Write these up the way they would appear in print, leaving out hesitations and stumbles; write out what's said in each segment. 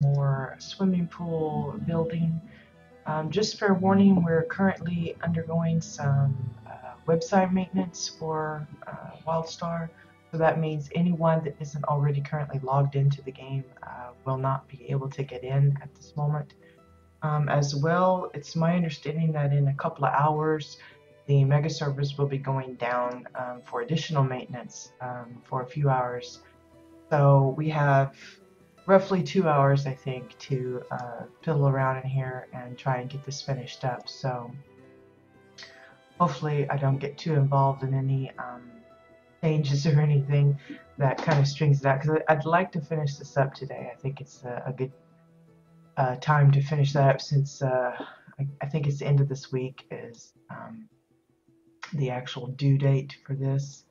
more swimming pool building. Just fair warning, we're currently undergoing some website maintenance for WildStar. So that means anyone that isn't already currently logged into the game will not be able to get in at this moment. As well, it's my understanding that in a couple of hours, the mega servers will be going down for additional maintenance for a few hours. So we have roughly 2 hours, I think, to fiddle around in here and try and get this finished up. So hopefully I don't get too involved in any changes or anything that kind of strings it out, because I'd like to finish this up today. I think it's a good time to finish that up, since I think it's the end of this week is the actual due date for this.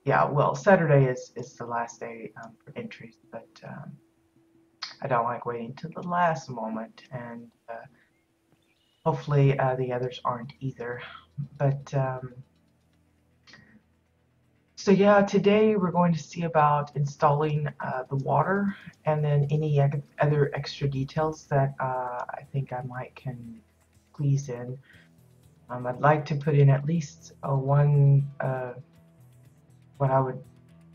Yeah, well, Saturday is the last day for entries, but I don't like waiting till the last moment, and hopefully the others aren't either. But so yeah, today we're going to see about installing the water, and then any other extra details that I think I might can squeeze in. I'd like to put in at least one, what I would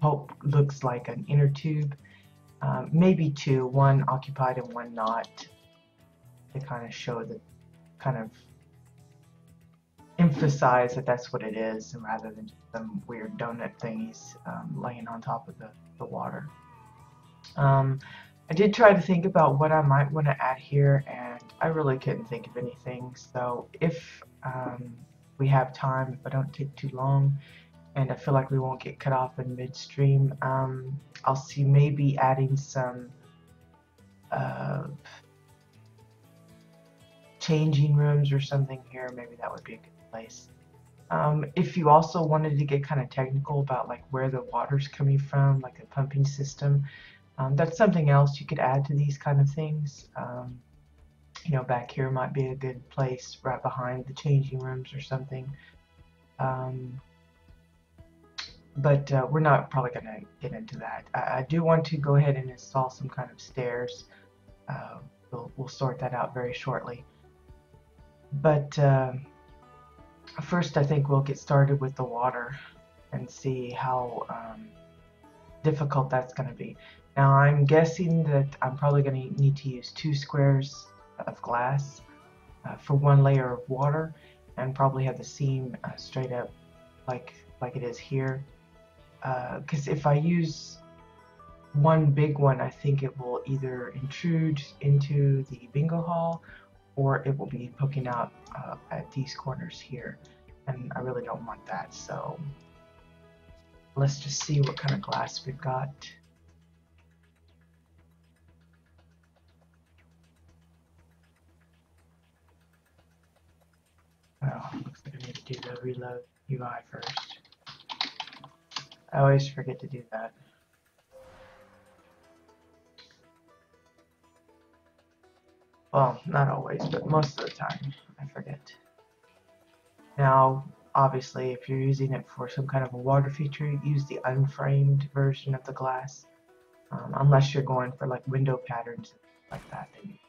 hope looks like an inner tube, maybe two, one occupied and one not, to kind of show the kind of emphasize that that's what it is, and rather than just some weird donut thingies laying on top of the water. I did try to think about what I might want to add here, and I really couldn't think of anything. So if we have time, if I don't take too long, and I feel like we won't get cut off in midstream, I'll see maybe adding some changing rooms or something here. Maybe that would be a good place. If you also wanted to get kind of technical about like where the water's coming from, like a pumping system, that's something else you could add to these kind of things. You know, back here might be a good place right behind the changing rooms or something. But we're not probably going to get into that. I do want to go ahead and install some kind of stairs. We'll sort that out very shortly. But first, I think we'll get started with the water and see how difficult that's going to be. Now, I'm guessing that I'm probably going to need to use 2 squares of glass for 1 layer of water, and probably have the seam straight up like it is here. Because if I use one big one, I think it will either intrude into the bingo hall, or it will be poking out at these corners here, and I really don't want that. So let's just see what kind of glass we've got. Well, looks like I need to do the reload UI first. I always forget to do that. Well, not always, but most of the time I forget. Now, obviously, if you're using it for some kind of a water feature, use the unframed version of the glass. Unless you're going for like window patterns like that. Then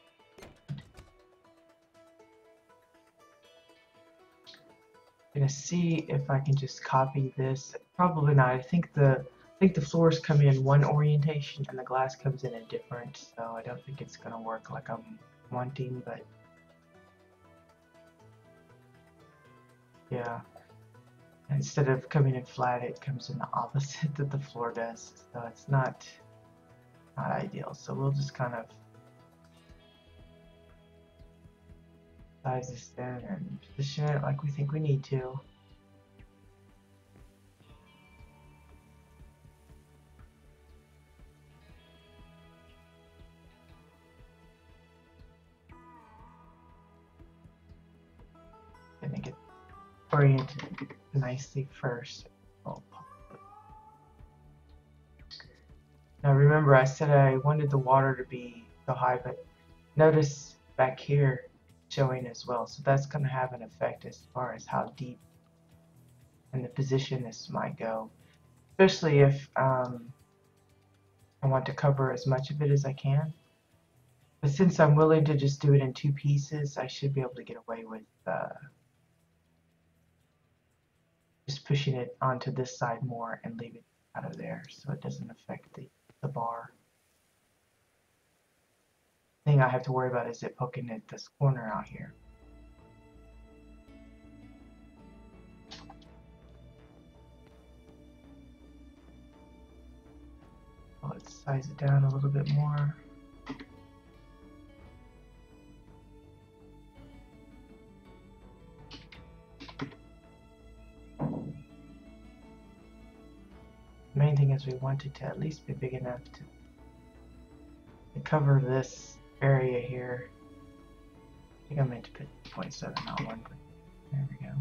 I'm gonna see if I can just copy this. Probably not. I think the floors come in one orientation and the glass comes in a different. So I don't think it's gonna work like I'm wanting. But yeah, instead of coming in flat, it comes in the opposite that the floor does. So it's not ideal. So we'll just kind of size this in and position it like we think we need to. Gonna get oriented nicely first. Oh. Now remember, I said I wanted the water to be so high, but notice back here showing as well. So that's going to have an effect as far as how deep and the position this might go, especially if I want to cover as much of it as I can. But since I'm willing to just do it in 2 pieces, I should be able to get away with just pushing it onto this side more and leave it out of there so it doesn't affect the bar. The thing I have to worry about is it poking at this corner out here. Let's size it down a little bit more. The main thing is we want it to at least be big enough to cover this area here. I think I meant to put 0.7, not 1. There we go.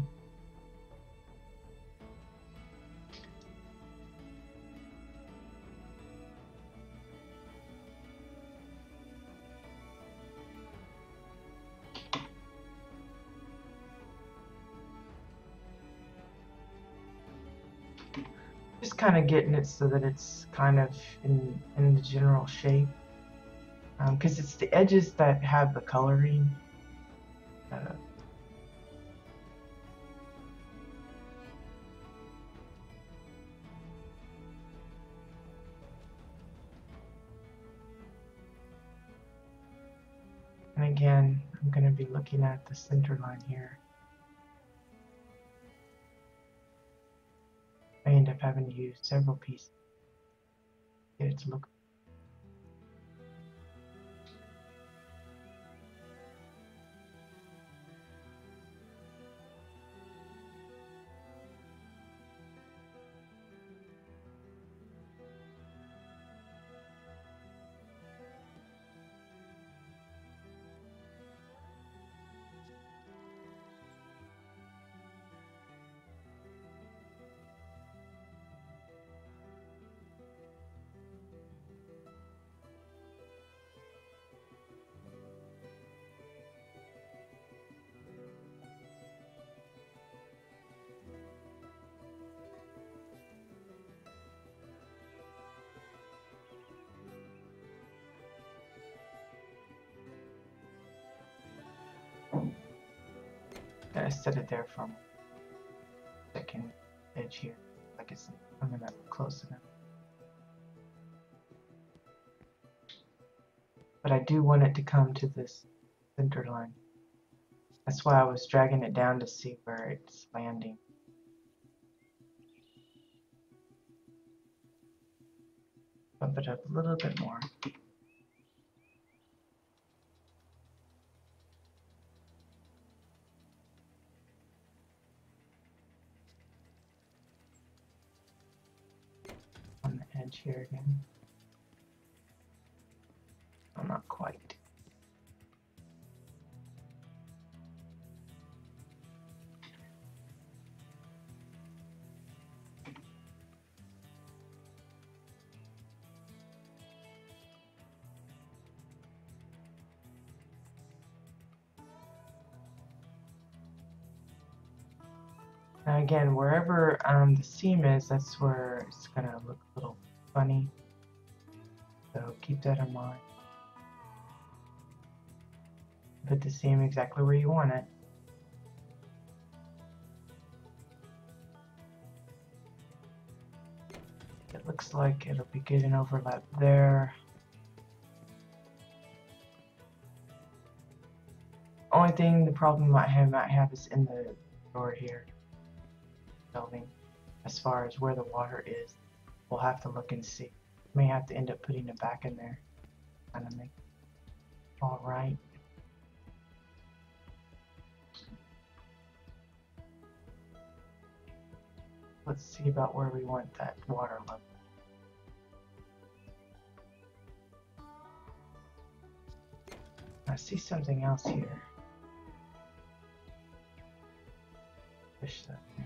Just kind of getting it so that it's kind of in the general shape. Because it's the edges that have the coloring. And again, I'm going to be looking at the center line here. I end up having to use several pieces to get it to look. I set it there from second edge here, like it's coming up close enough. But I do want it to come to this center line. That's why I was dragging it down to see where it's landing. Bump it up a little bit more. On the edge here again. Oh, not quite. Now again, wherever the seam is, that's where it's gonna look a little funny. So keep that in mind. Put the seam exactly where you want it. It looks like it'll be good and overlap there. Only thing, the problem I might have is in the door here. Building, as far as where the water is, we'll have to look and see. May have to end up putting it back in there, kind of make it all right. Let's see about where we want that water level. I see something else here. Push that in.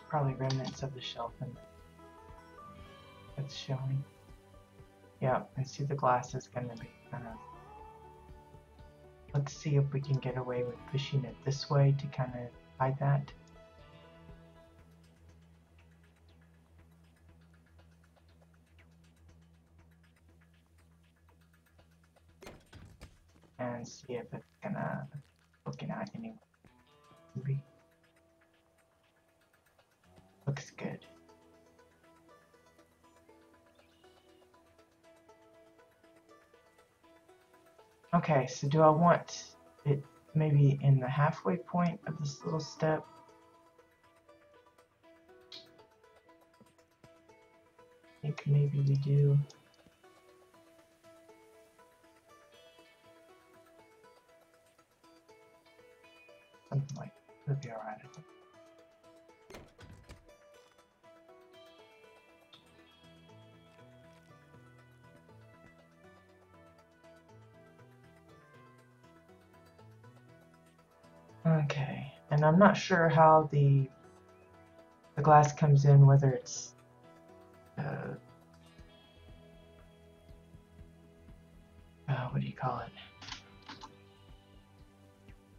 Probably remnants of the shelf, and if it's showing. Yeah, and see the glass is going to be kind of... Let's see if we can get away with pushing it this way to kind of hide that. And see if it's gonna looking at anyway. Maybe. Looks good. Okay, so do I want it maybe in the halfway point of this little step? I think maybe we do. Something like that. It'll be alright, I think. Okay, and I'm not sure how the glass comes in, whether it's what do you call it?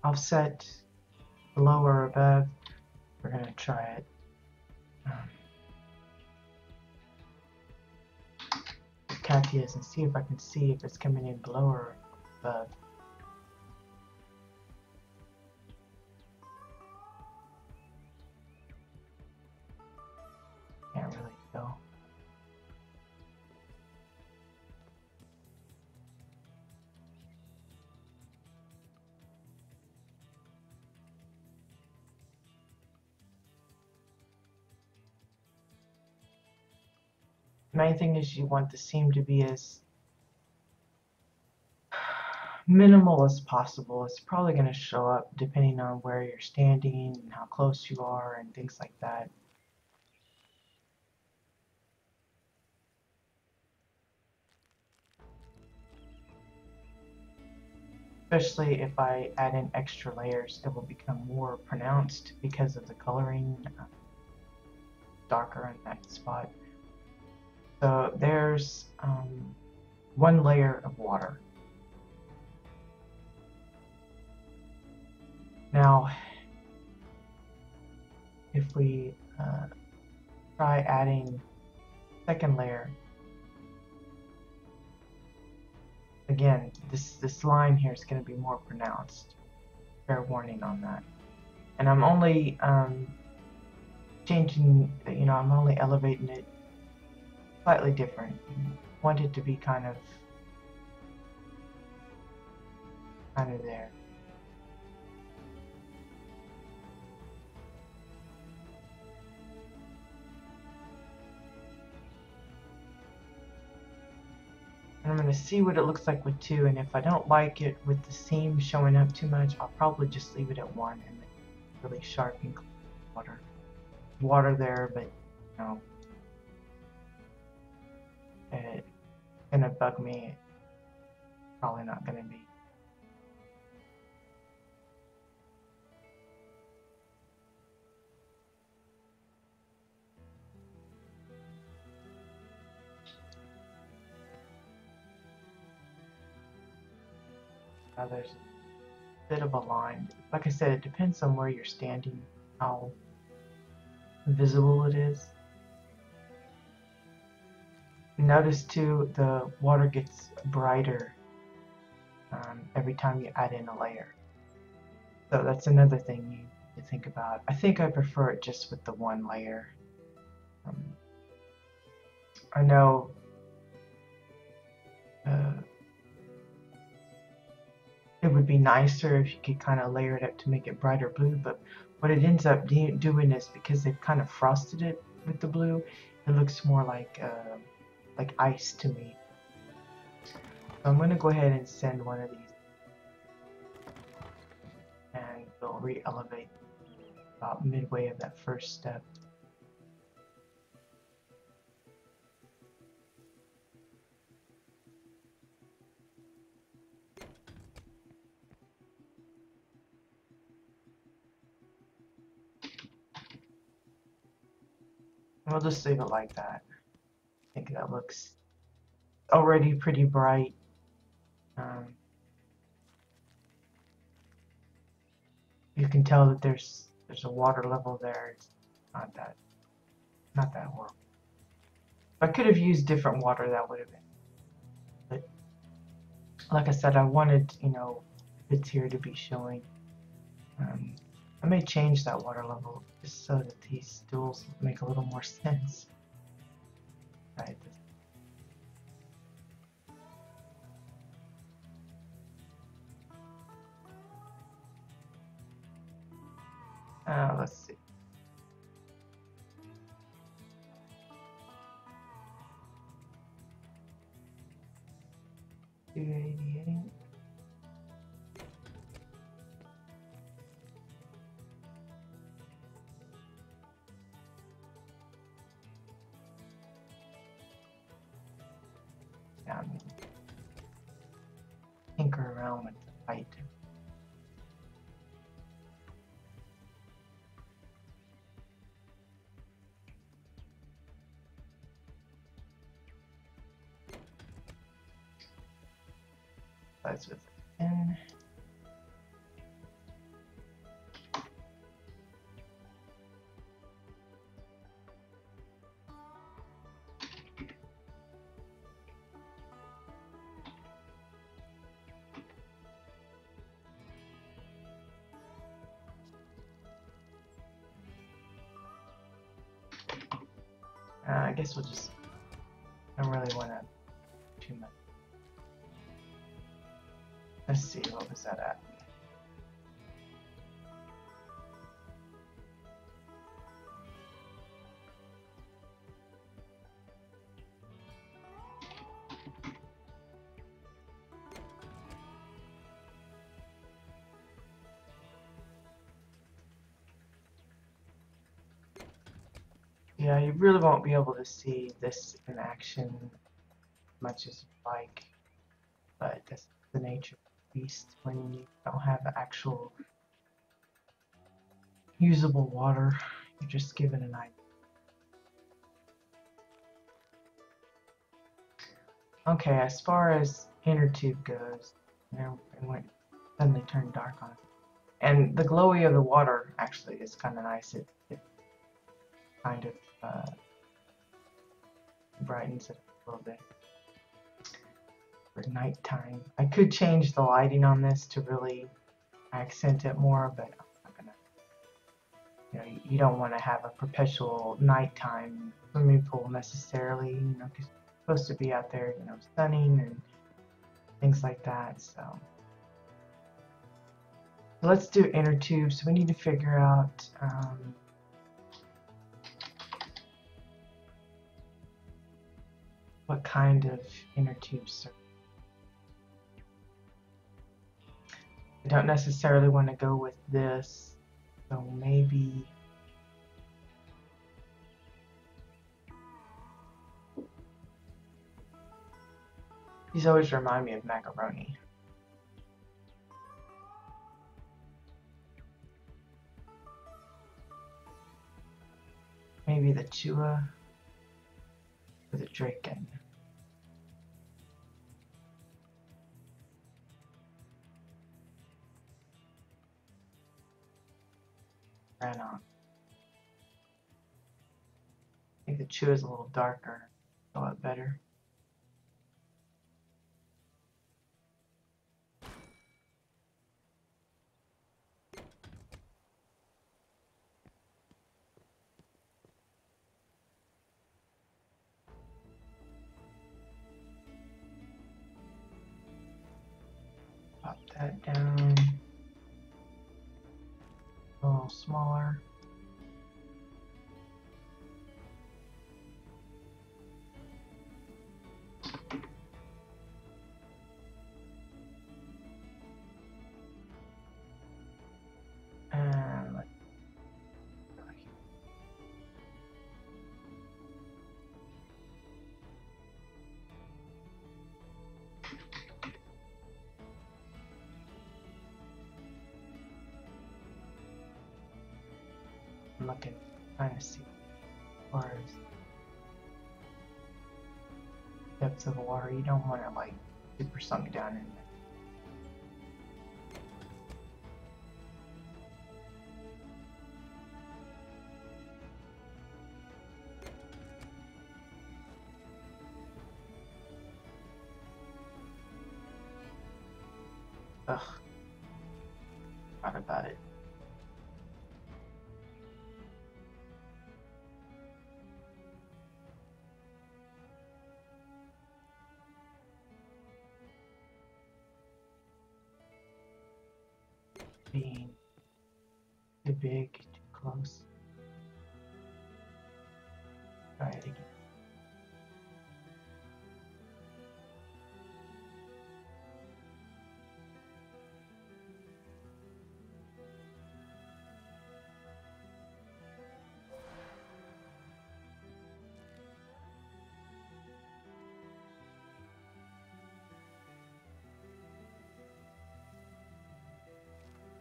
Offset below or above. We're gonna try it. Cactus and see if I can see if it's coming in below or above. Can't really tell. Main thing is you want the seam to be as minimal as possible. It's probably going to show up depending on where you're standing and how close you are and things like that. Especially if I add in extra layers, it will become more pronounced because of the coloring, darker in that spot. So there's one layer of water. Now, if we try adding second layer, again, this line here is going to be more pronounced. Fair warning on that. And I'm only changing, I'm only elevating it slightly different. I want it to be kind of there. And I'm going to see what it looks like with 2, and if I don't like it with the seam showing up too much, I'll probably just leave it at 1 and make it really sharp and clean water there, but it's going to bug me. Probably not going to be. There's a bit of a line. Like I said, it depends on where you're standing, how visible it is. Notice too, the water gets brighter every time you add in a layer. So that's another thing you need to think about. I think I prefer it just with the one layer. I know it would be nicer if you could kind of layer it up to make it brighter blue, but what it ends up doing is, because they've kind of frosted it with the blue, it looks more like ice to me. So I'm going to go ahead and send one of these, and we'll re-elevate about midway of that first step. We'll just leave it like that. I think think that looks already pretty bright. You can tell that there's a water level there. It's not that horrible. If I could have used different water, that would have been. But like I said, I wanted, bits here to be showing. I may change that water level just so that these stools make a little more sense. Right. Let's see. $288. Tinker around with the height. That's with 10. I guess we'll just, I don't really want to too much. Let's see, what was that at? Yeah, you really won't be able to see this in action much as you like, but that's the nature of the beast when you don't have actual usable water. You're just given an idea. Okay, as far as inner tube goes, it suddenly turned dark on it. And the glowy of the water actually is kind of nice. It kind of brightens it a little bit for nighttime. I could change the lighting on this to really accent it more, but I'm not gonna. You don't want to have a perpetual nighttime swimming pool necessarily, because you're supposed to be out there, sunning and things like that. So let's do inner tube. So we need to figure out what kind of inner tubes. I don't necessarily want to go with this, so maybe these always remind me of macaroni. Maybe the Chua or the Draken. Ran on. I think the Chua is a little darker, a lot better. Pop that down a little smaller. And I'm looking, trying to see as far as depths of the water. You don't want it like super sunk down in there. Ugh, thought about it. Being too big, too close. Try it again.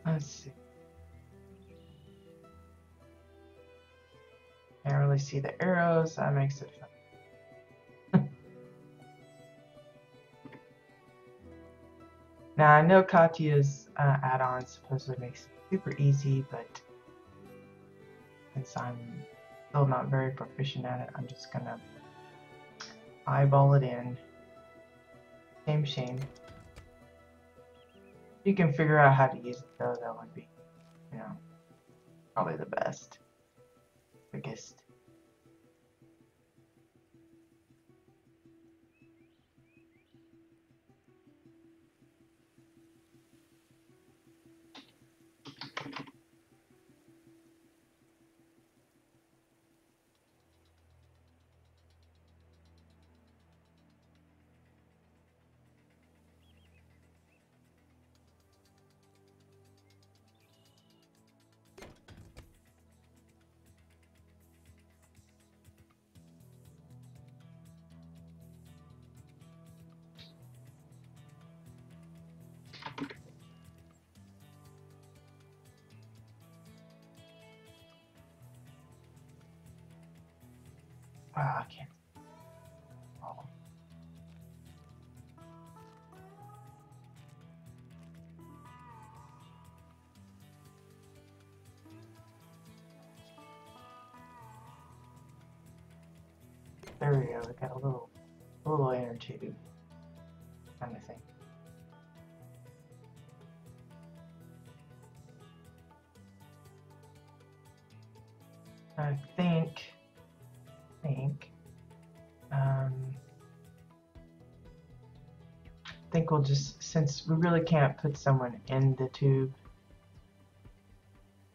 Let's see. Can't really see the arrows. That makes it fun. Now I know Katya's add-on supposedly makes it super easy, but since I'm still not very proficient at it, I'm just gonna eyeball it in. Shame. You can figure out how to use it though. That would be, probably the biggest. Wow, I can't. Oh. There we go. We got a little energy kind of thing. I think we'll just, since we really can't put someone in the tube,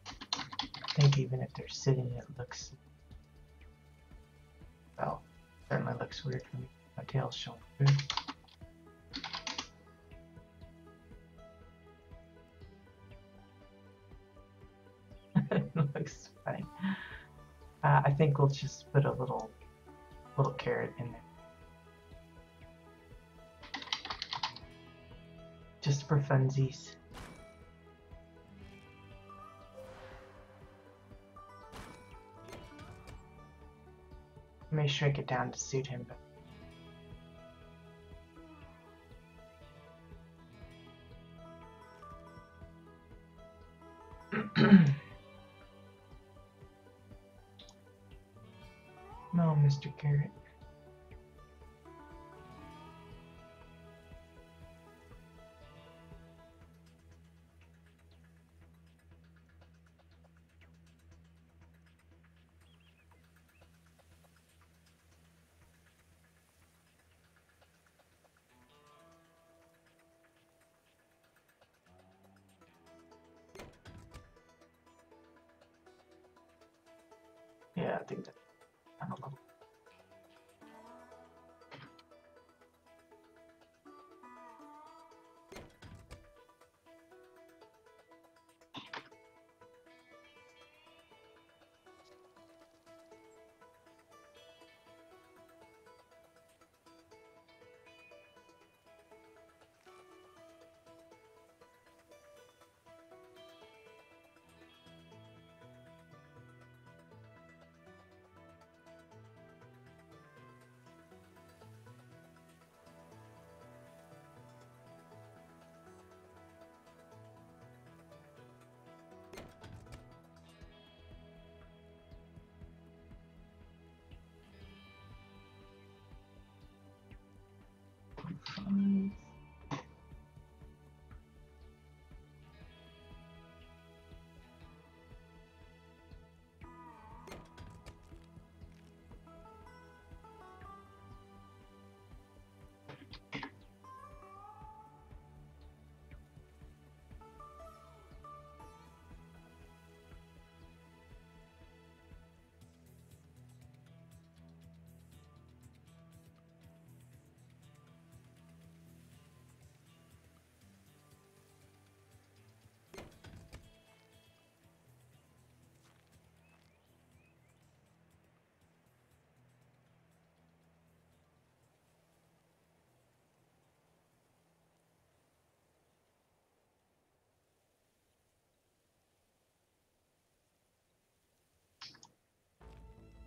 I think even if they're sitting, it looks, well, certainly looks weird for me. My tail's showing through. It looks funny. I think we'll just put a little carrot in there. Just for funsies. I may shrink it down to suit him, but no, Mr. Carrot. Yeah, I think that's kind of level.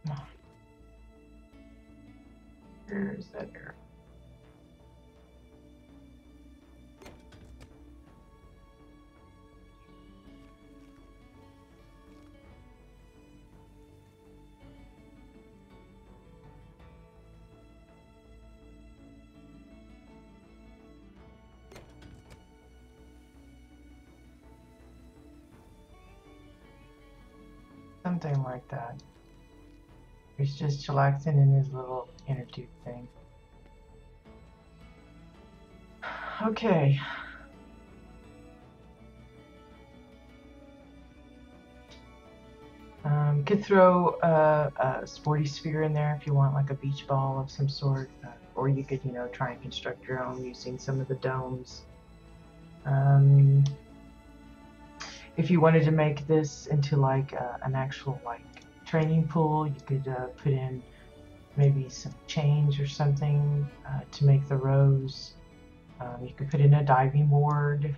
Come on. Where's that arrow? Something like that. He's just chillaxing in his little inner tube thing. Okay. Could throw a sporty sphere in there if you want, like a beach ball of some sort, or you could, try and construct your own using some of the domes. If you wanted to make this into like an actual like training pool, you could put in maybe some chains or something to make the rows. You could put in a diving board,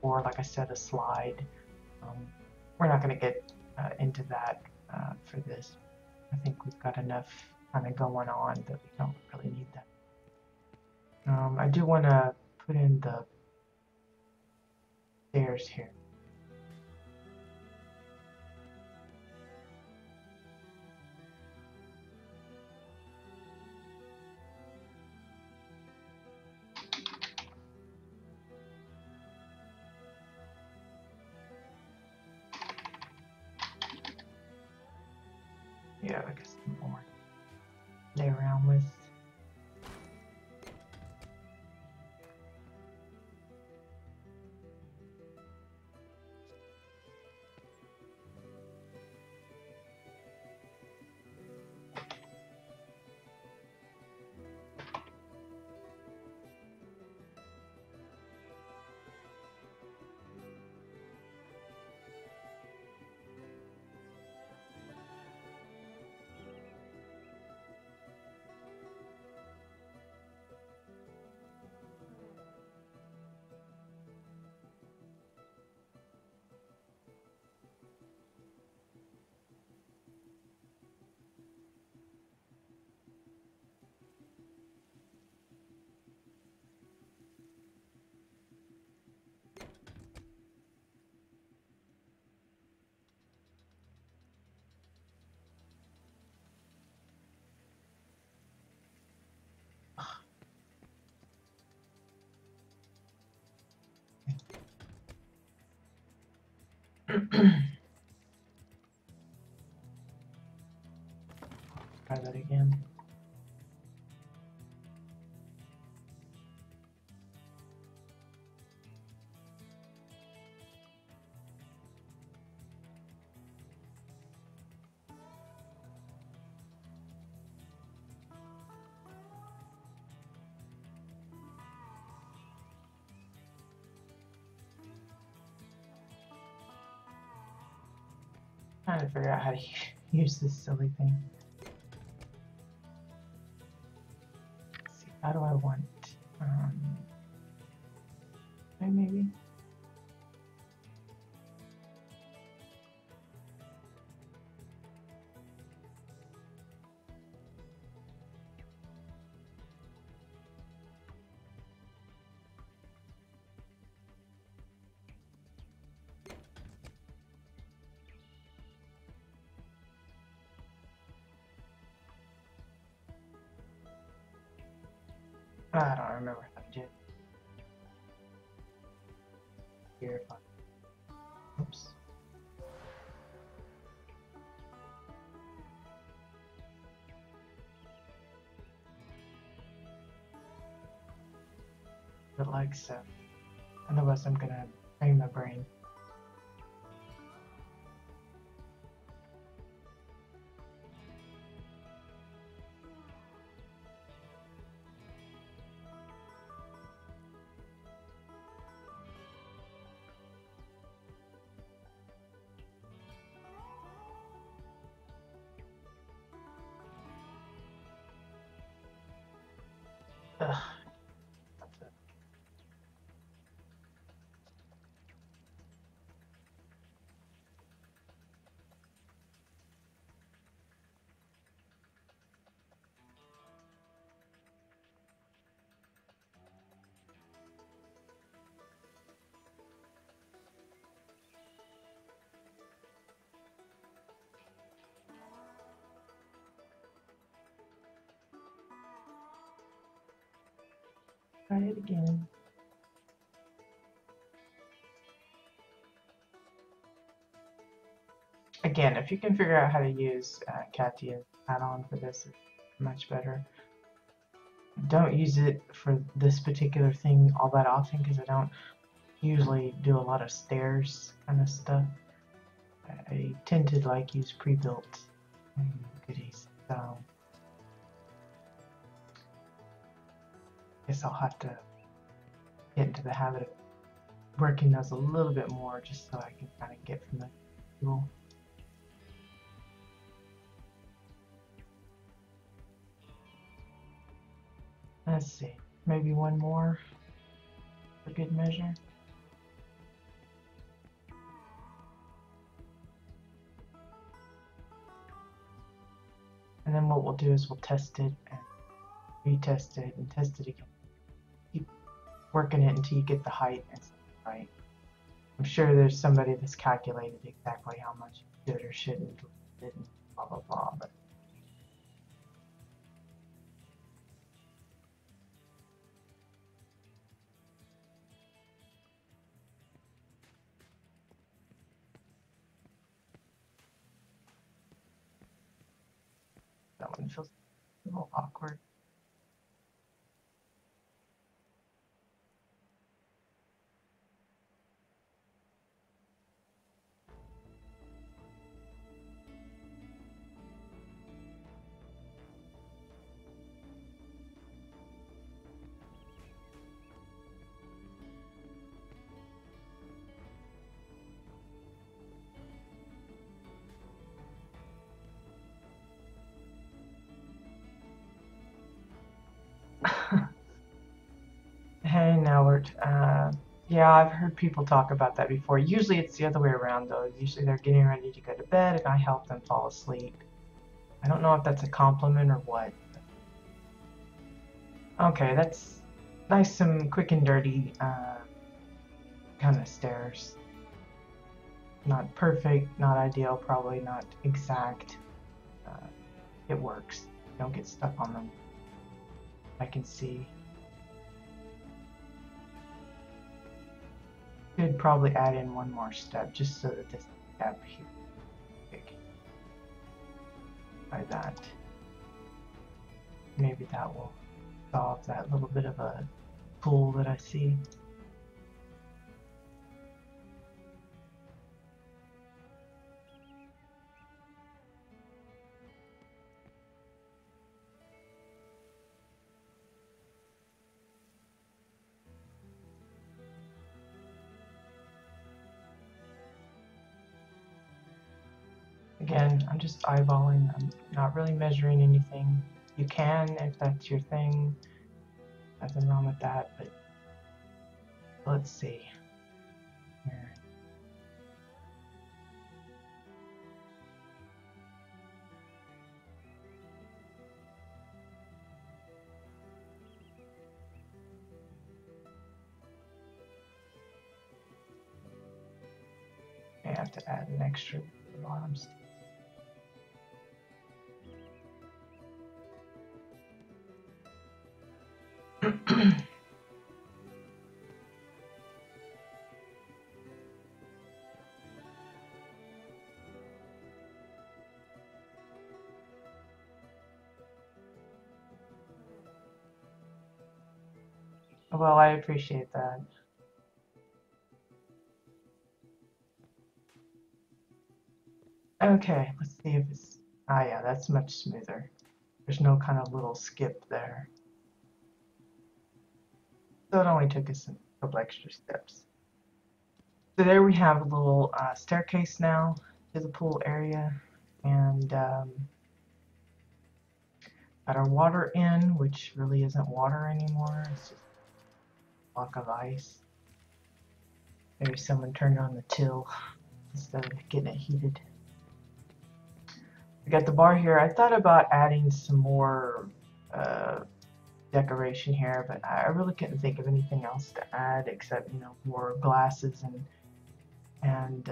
or like I said, a slide. We're not going to get into that for this. I think we've got enough kind of going on that we don't really need that. I do want to put in the stairs here. Yeah, I guess some more play around with. Try that again. Trying to figure out how to use this silly thing. Let's see, how do I want? Maybe. I don't remember how to do it. Here, oops. But like so. Otherwise I'm gonna drain my brain. Ugh. Try it again. Again, if you can figure out how to use Katya's add-on for this, it's much better. Don't use it for this particular thing all that often because I don't usually do a lot of stairs kind of stuff. I tend to like use pre-built goodies, so I guess I'll have to get into the habit of working those a little bit more just so I can kind of get from the tool. Let's see, maybe one more for good measure. And then what we'll do is we'll test it and retest it and test it again. Keep working it until you get the height and stuff right. I'm sure there's somebody that's calculated exactly how much you should or shouldn't, didn't, blah blah blah. But that one feels a little awkward. Hey, Nowert. Yeah, I've heard people talk about that before. Usually it's the other way around, though. Usually they're getting ready to go to bed and I help them fall asleep. I don't know if that's a compliment or what. Okay, that's nice, some quick and dirty kind of stairs. Not perfect, not ideal, probably not exact. It works. Don't get stuck on them. I can see. Could probably add in one more step just so that this gap here big. By that. Maybe that will solve that little bit of a pool that I see. Again, I'm just eyeballing. I'm not really measuring anything. You can if that's your thing. Nothing wrong with that, but let's see. Here. I have to add an extra to the bottoms. Well, I appreciate that. Okay, let's see if it's... Ah, yeah, that's much smoother. There's no kind of little skip there. So it only took us a couple extra steps. So there we have a little staircase now to the pool area. And got our water in, which really isn't water anymore. It's just a block of ice. Maybe someone turned on the till instead of getting it heated. We got the bar here. I thought about adding some more decoration here, but I really couldn't think of anything else to add except, you know, more glasses and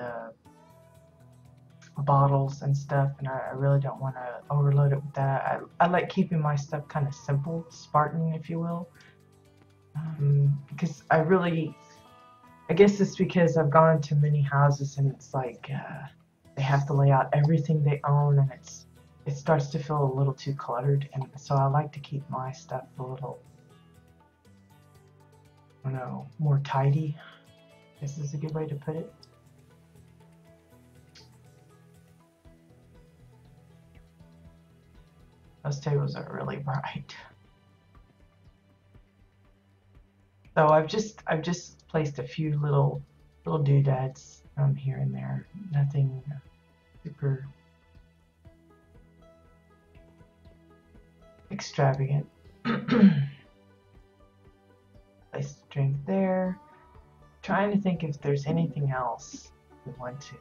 bottles and stuff, and I really don't want to overload it with that. I like keeping my stuff kind of simple, Spartan, if you will. because I guess it's because I've gone to many houses and it's like they have to lay out everything they own, and it starts to feel a little too cluttered, and so I like to keep my stuff a little, I don't know, more tidy. This is a good way to put it. Those tables are really bright. So I've just placed a few little doodads here and there. Nothing super extravagant. Place the drink there. Trying to think if there's anything else we want to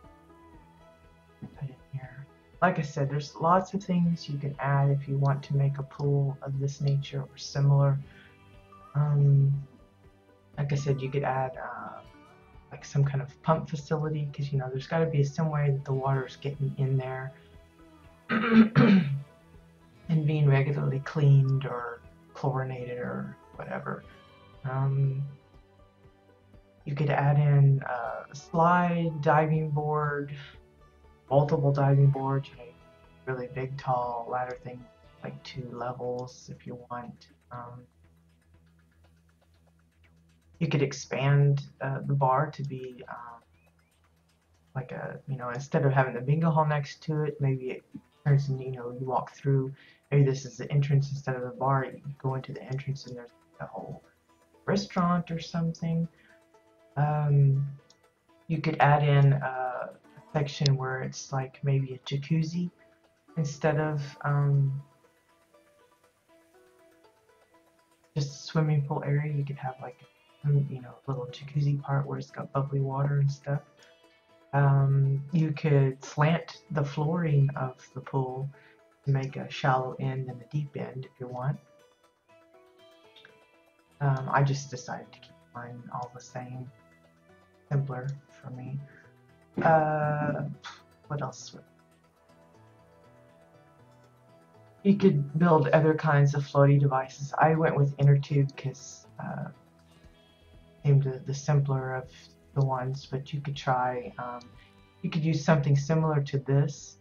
put in here. Like I said, there's lots of things you can add if you want to make a pool of this nature or similar. Like I said, you could add like some kind of pump facility, because you know there's got to be some way that the water is getting in there and being regularly cleaned or chlorinated or whatever. You could add in a slide, diving board, multiple diving boards, you know, really big, tall ladder thing, like 2 levels if you want. You could expand the bar to be like a, you know, instead of having the bingo hall next to it, maybe it turns into, you know, you walk through, maybe this is the entrance instead of the bar, you go into the entrance and there's a whole restaurant or something. You could add in a section where it's like maybe a jacuzzi instead of just a swimming pool area. You could have like, you know, a little jacuzzi part where it's got bubbly water and stuff. You could slant the flooring of the pool to make a shallow end and a deep end if you want. I just decided to keep mine all the same, simpler for me. What else? You could build other kinds of floaty devices. I went with inner tube because seemed the simpler of the ones, but you could try, you could use something similar to this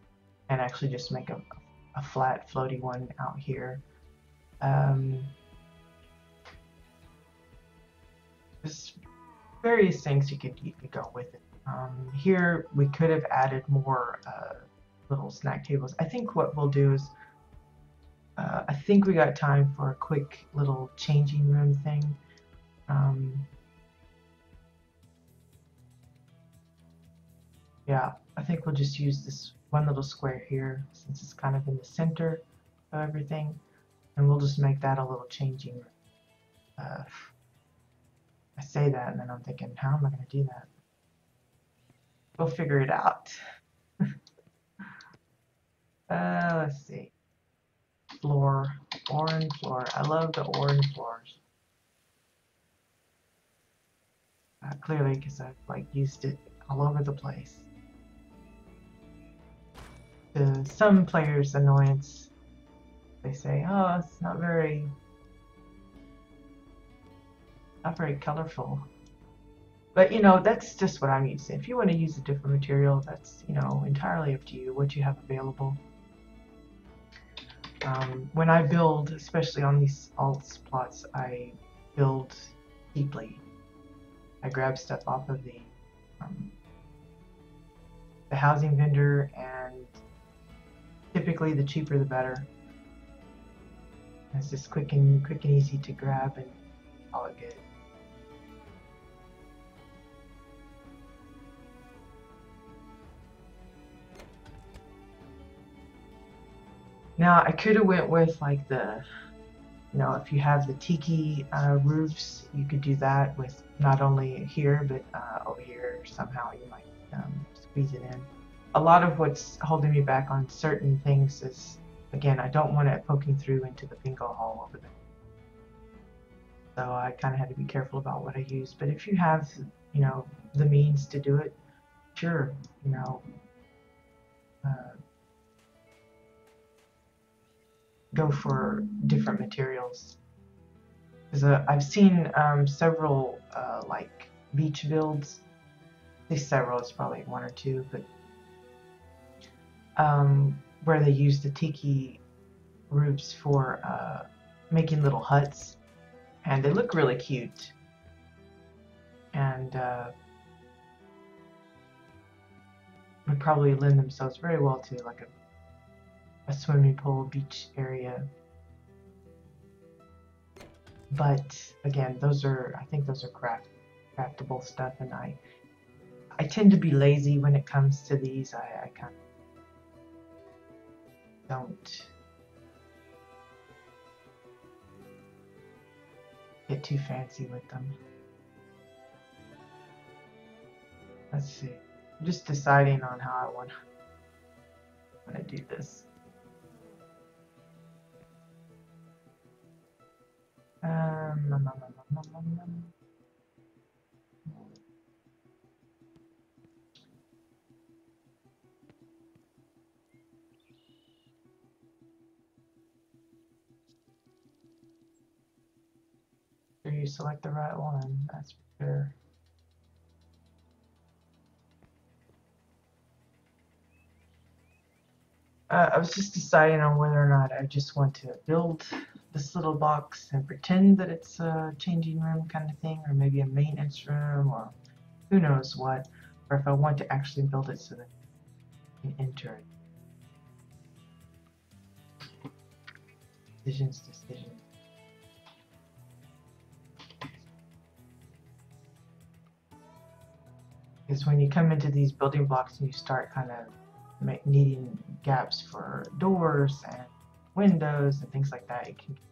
and actually just make a flat floaty one out here. There's various things you could go with it. Here we could have added more little snack tables. I think what we'll do is I think we got time for a quick little changing room thing. Yeah, I think we'll just use this one little square here since it's kind of in the center of everything, and we'll just make that a little changing room. I say that and then I'm thinking, how am I going to do that? We'll figure it out. Let's see. Floor, orange floor. I love the orange floors. Clearly, because I've like used it all over the place. To some players' annoyance, they say, "Oh, it's not very colorful." But you know, that's just what I'm used to. If you want to use a different material, that's, you know, entirely up to you, what you have available. When I build, especially on these alts plots, I build deeply. I grab stuff off of the housing vendor, and typically the cheaper the better. It's just quick and easy to grab and call it good. Now I could have went with like the, you know, if you have the tiki roofs, you could do that with not only here but over here somehow. You might squeeze it in. A lot of what's holding me back on certain things is, again, I don't want it poking through into the bingo hall over there. So I kind of had to be careful about what I use. But if you have, you know, the means to do it, sure, you know, go for different materials. Because I've seen several like beach builds. I say several, it's probably one or two, but where they use the tiki roofs for making little huts, and they look really cute. And would probably lend themselves very well to like a swimming pool beach area. But again, I think those are craftable stuff, and I tend to be lazy when it comes to these. I kind of don't get too fancy with them. Let's see. I'm just deciding on how I want to do this. Sure you select the right one, that's for sure. I was just deciding on whether or not I just want to build this little box and pretend that it's a changing room kind of thing, or maybe a maintenance room, or who knows what, or if I want to actually build it so that I can enter it. Decisions. Because when you come into these building blocks and you start kind of needing gaps for doors and windows and things like that, it can get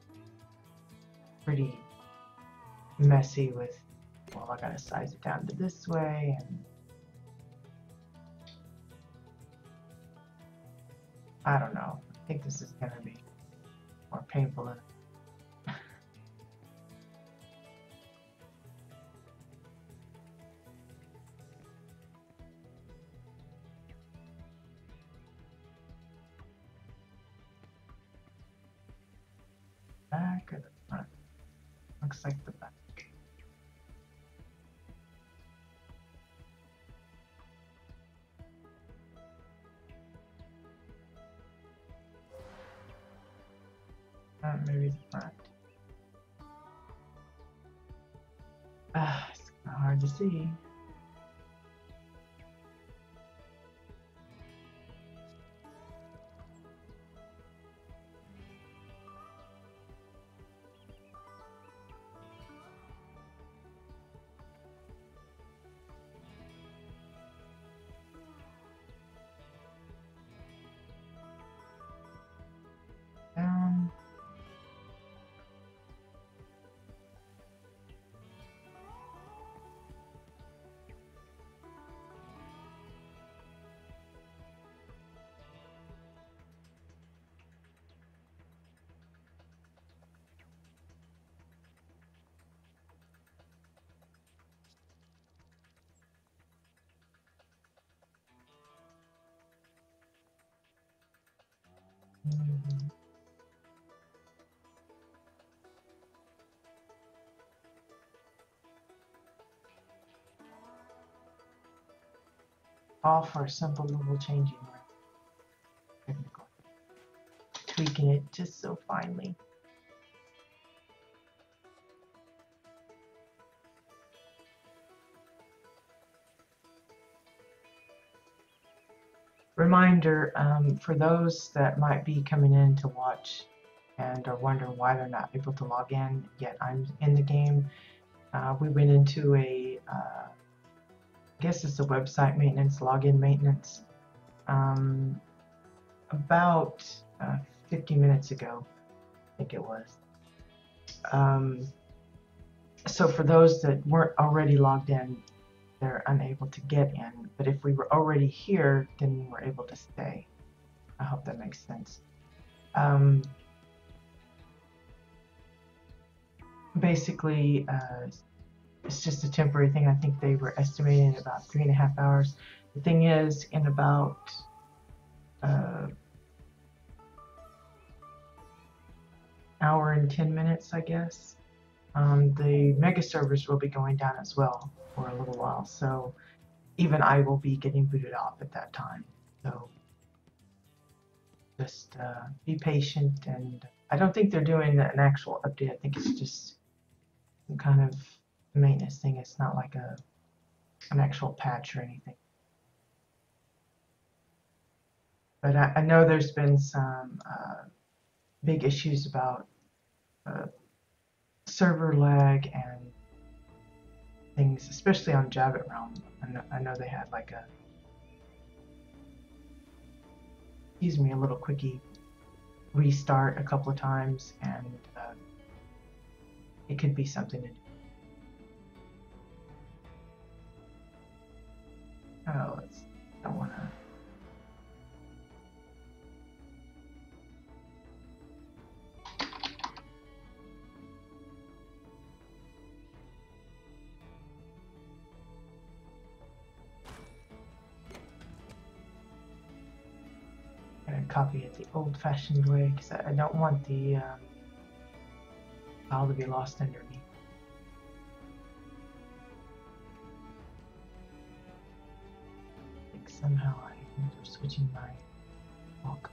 pretty messy with, well, I gotta size it down to this way, and I don't know. I think this is gonna be more painful than back or the front. Looks like the back. Maybe the front. It's kind of hard to see. All for a simple little changing room. Tweaking it just so finely. Reminder, for those that might be coming in to watch and are wondering why they're not able to log in, yet I'm in the game. We went into I guess it's a website maintenance, login maintenance, about 50 minutes ago, I think it was. So for those that weren't already logged in, they're unable to get in. But if we were already here, then we're able to stay. I hope that makes sense. Basically, it's just a temporary thing. I think they were estimating about 3.5 hours. The thing is, in about hour and 10 minutes, I guess, the mega servers will be going down as well for a little while. So even I will be getting booted off at that time. So just be patient, and I don't think they're doing an actual update. I think it's just some kind of maintenance thing. It's not like an actual patch or anything. But I know there's been some big issues about server lag and things, especially on Java Realm. I know they had like a, excuse me, a little quickie restart a couple of times, and it could be something to do. Oh, I want to. Copy it the old-fashioned way because I don't want the file to be lost underneath. I think somehow I ended up switching my walk.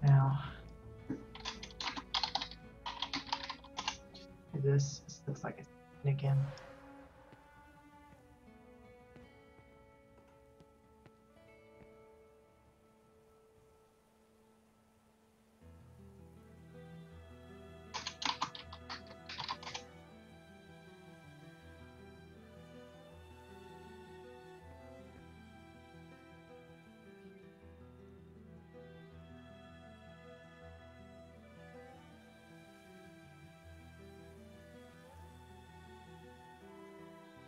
Now, this looks like it's again.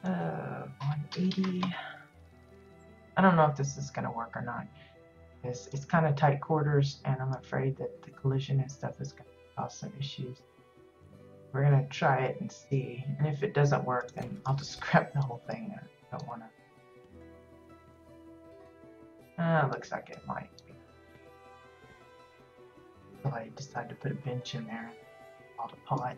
Uh, 180. I don't know if this is going to work or not. It's kind of tight quarters, and I'm afraid that the collision and stuff is going to cause some issues. We're going to try it and see, and if it doesn't work, then I'll just scrap the whole thing. I don't want to. Looks like it might be. So I decided to put a bench in there and called a pot.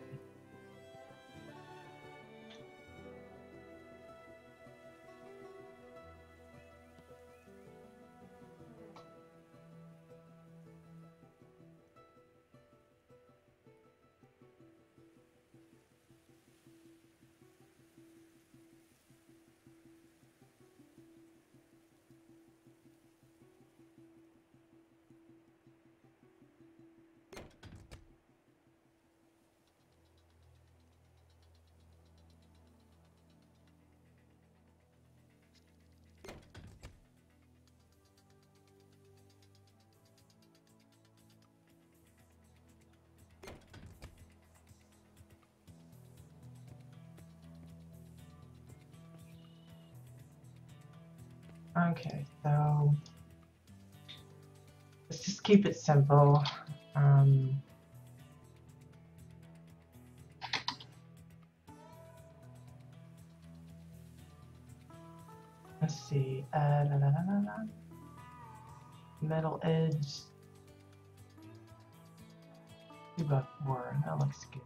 Okay, so let's just keep it simple. Let's see. Metal edge. 2x4. That looks good.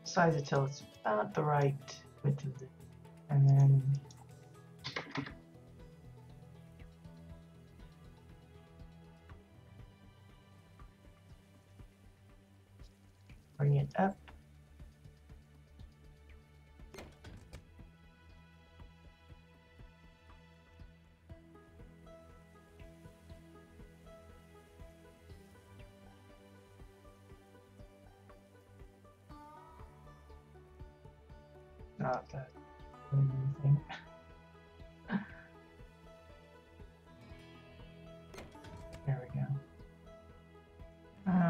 Size it till it's about the right width of it, and then bring it up. Not that anything. There we go.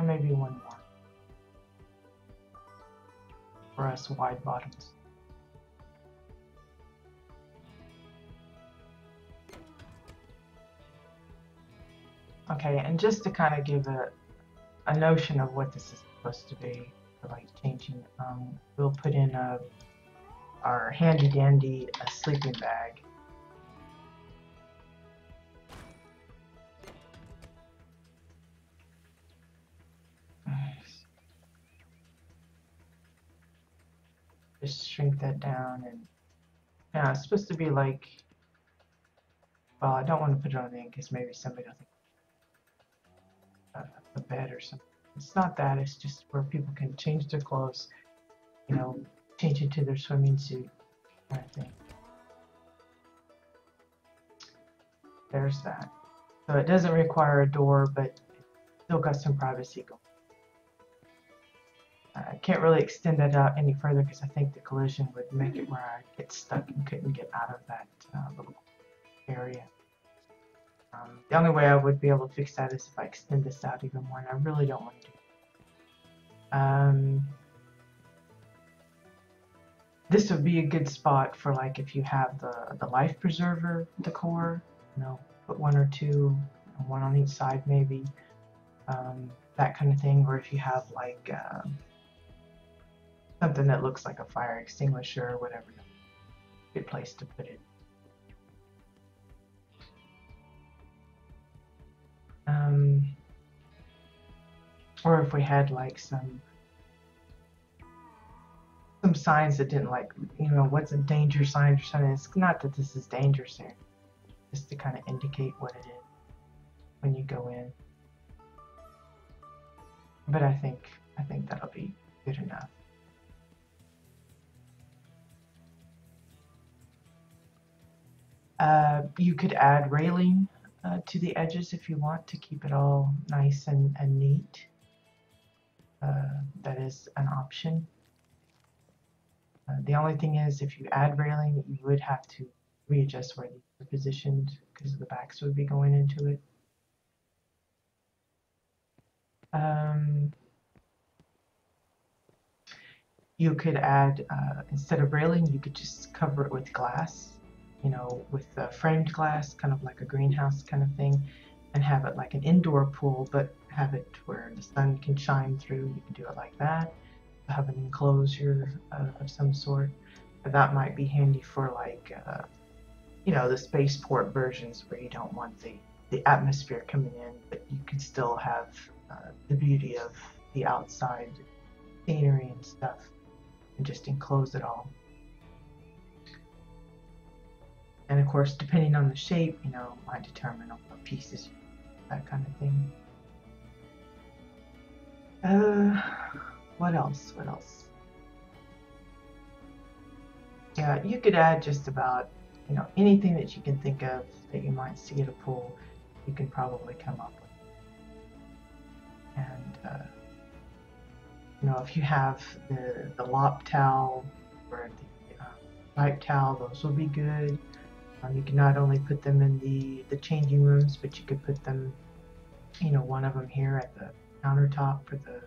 Maybe one more for us wide bottoms. Okay, and just to kind of give a notion of what this is supposed to be, for like changing, we'll put in our handy dandy sleeping bag. Just shrink that down, and yeah, it's supposed to be like, well, I don't want to put it on in because maybe somebody will think a bed or something. It's not that, it's just where people can change their clothes, you know, change it to their swimming suit kind of thing. There's that. So it doesn't require a door, but it's still got some privacy going. I can't really extend that out any further because I think the collision would make it where I get stuck and couldn't get out of that little area. The only way I would be able to fix that is if I extend this out even more, and I really don't want to do it. This would be a good spot for like if you have the life preserver decor, you know, put one or two, one on each side maybe, that kind of thing, or if you have like something that looks like a fire extinguisher or whatever, good place to put it. Or if we had like some signs that didn't, like, you know, what's a danger sign or something. It's not that this is dangerous here, just to kind of indicate what it is when you go in. But I think that'll be good enough. You could add railing to the edges if you want to keep it all nice and neat. That is an option. The only thing is, if you add railing, you would have to readjust where these are positioned because the backs would be going into it. You could add, instead of railing, you could just cover it with glass, you know, with framed glass, kind of like a greenhouse kind of thing, and have it like an indoor pool, but have it where the sun can shine through. You can do it like that. Have an enclosure of some sort. That might be handy for like, you know, the spaceport versions where you don't want the atmosphere coming in, but you can still have the beauty of the outside scenery and stuff, and just enclose it all. And of course, depending on the shape, you know, might determine what pieces, that kind of thing. What else? What else? Yeah, you could add just about, you know, anything that you can think of that you might see at a pool, you can probably come up with. And, you know, if you have the lop towel or the pipe towel, those will be good. You can not only put them in the changing rooms, but you could put them, you know, one of them here at the countertop for the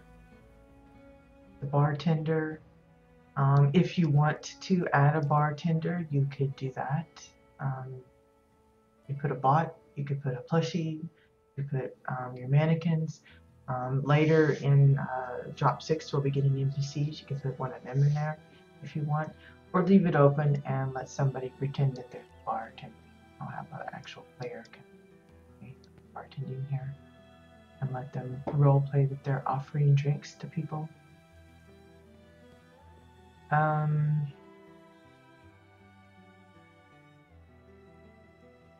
bartender. If you want to add a bartender, you could do that. You put a bot, you could put a plushie, you put your mannequins. Later in drop 6, we'll be getting NPCs. You can put one of them in there if you want, or leave it open and let somebody pretend that they're the bartender. I'll have an actual player bartending here, and let them role play that they're offering drinks to people.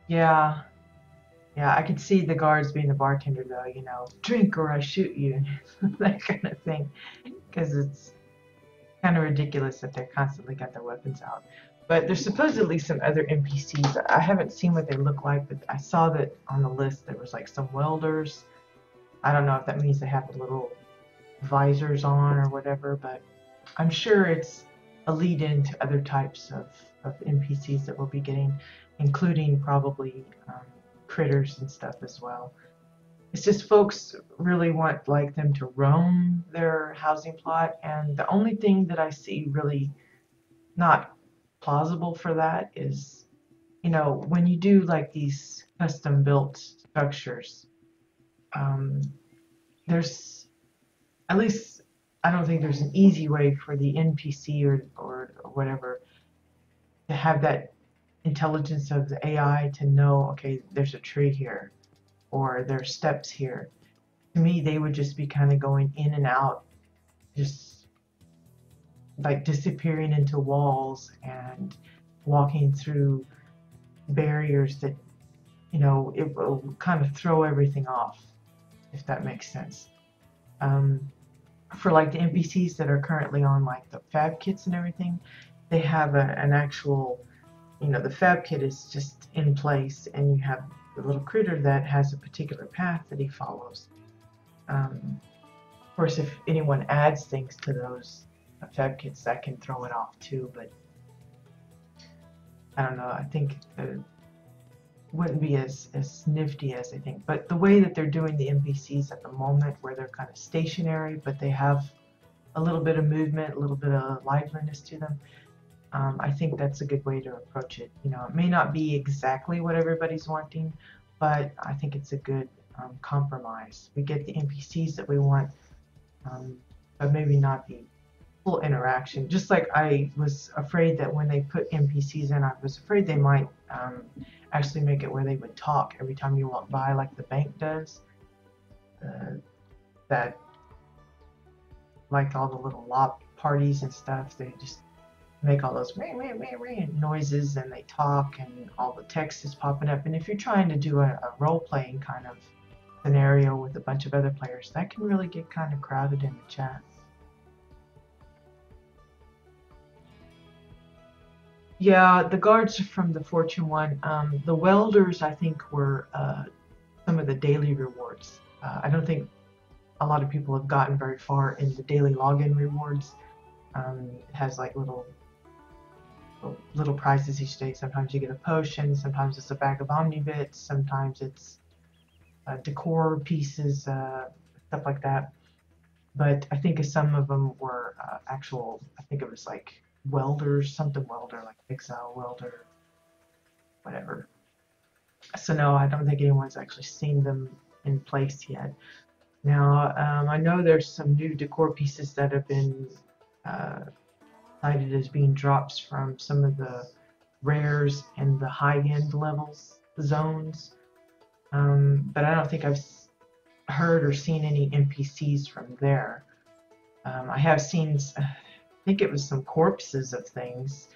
Yeah, I could see the guards being the bartender though, you know, drink or I shoot you, that kind of thing, because it's kind of ridiculous that they're constantly got their weapons out. But there's supposedly some other NPCs. I haven't seen what they look like, but I saw that on the list there was like some welders. I don't know if that means they have the little visors on or whatever, but I'm sure it's a lead-in to other types of NPCs that we'll be getting, including probably critters and stuff as well. It's just folks really want like them to roam their housing plot, and the only thing that I see really not plausible for that is, you know, when you do like these custom built structures, um, there's at least I don't think there's an easy way for the NPC or whatever to have that intelligence of the AI to know, okay, there's a tree here or there's steps here. To me, they would just be kind of going in and out, just like disappearing into walls and walking through barriers that, it will kind of throw everything off, if that makes sense. Um, for like the NPCs that are currently on like the fab kits and everything, they have an actual, the fab kit is just in place, and you have the little critter that has a particular path that he follows. Of course, if anyone adds things to those fab kits, that can throw it off too, but I don't know. I think it wouldn't be as nifty as I think. But the way that they're doing the NPCs at the moment, where they're kind of stationary, but they have a little bit of movement, a little bit of liveliness to them, I think that's a good way to approach it. It may not be exactly what everybody's wanting, but I think it's a good compromise. We get the NPCs that we want, but maybe not the full interaction. Just like I was afraid that when they put NPCs in, I was afraid they might actually make it where they would talk every time you walk by, like the bank does. That, like all the little lobby parties and stuff, they just make all those noises, and they talk, and all the text is popping up. And if you're trying to do a role-playing kind of scenario with a bunch of other players, that can really get kind of crowded in the chat. Yeah, the guards from the Fortune one. The welders, I think, were some of the daily rewards. I don't think a lot of people have gotten very far in the daily login rewards. It has like little prizes each day. Sometimes you get a potion, sometimes it's a bag of omnibits, sometimes it's decor pieces, stuff like that. But I think some of them were actual, I think it was like welders, something welder, like exile welder, whatever. So no, I don't think anyone's actually seen them in place yet. Now, I know there's some new decor pieces that have been cited as being drops from some of the rares and the high-end levels, zones. But I don't think I've heard or seen any NPCs from there. I have seen, I think it was some corpses of things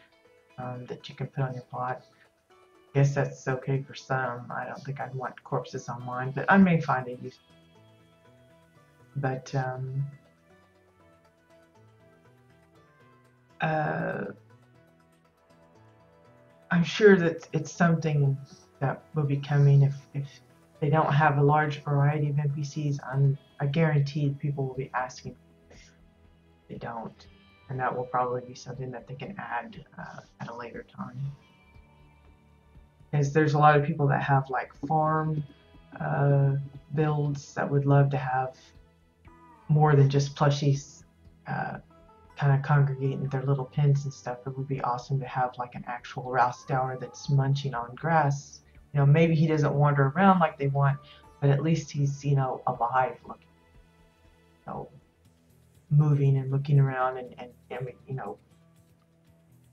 that you can put on your plot. I guess that's okay for some. I don't think I'd want corpses on mine, but I may find a use. But I'm sure that it's something that will be coming. If they don't have a large variety of NPCs, I guarantee people will be asking if they don't, and that will probably be something that they can add at a later time. Because there's a lot of people that have like farm builds that would love to have more than just plushies kind of congregate in their little pens and stuff. It would be awesome to have like an actual Roustaur that's munching on grass. Maybe he doesn't wander around like they want, but at least he's, alive, looking, moving and looking around and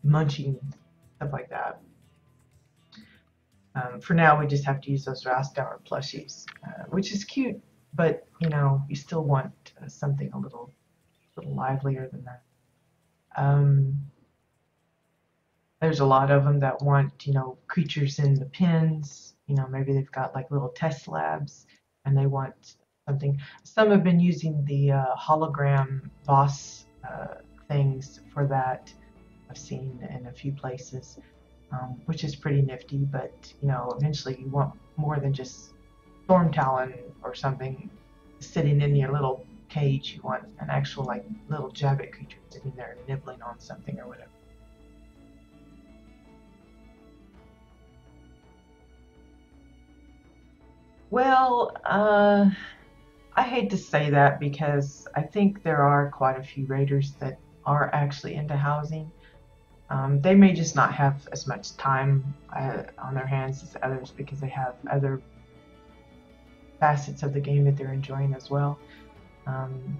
munching, stuff like that. For now, we just have to use those Roustaur plushies, which is cute, but you still want something a little livelier than that. There's a lot of them that want, creatures in the pens. Maybe they've got like little test labs and they want something. Some have been using the hologram boss things for that. I've seen in a few places, which is pretty nifty, but eventually you want more than just Storm Talon or something sitting in your little cage. You want an actual like little Jabbit creature sitting there nibbling on something or whatever. Well, I hate to say that because I think there are quite a few raiders that are actually into housing. They may just not have as much time on their hands as others because they have other facets of the game that they're enjoying as well. Um,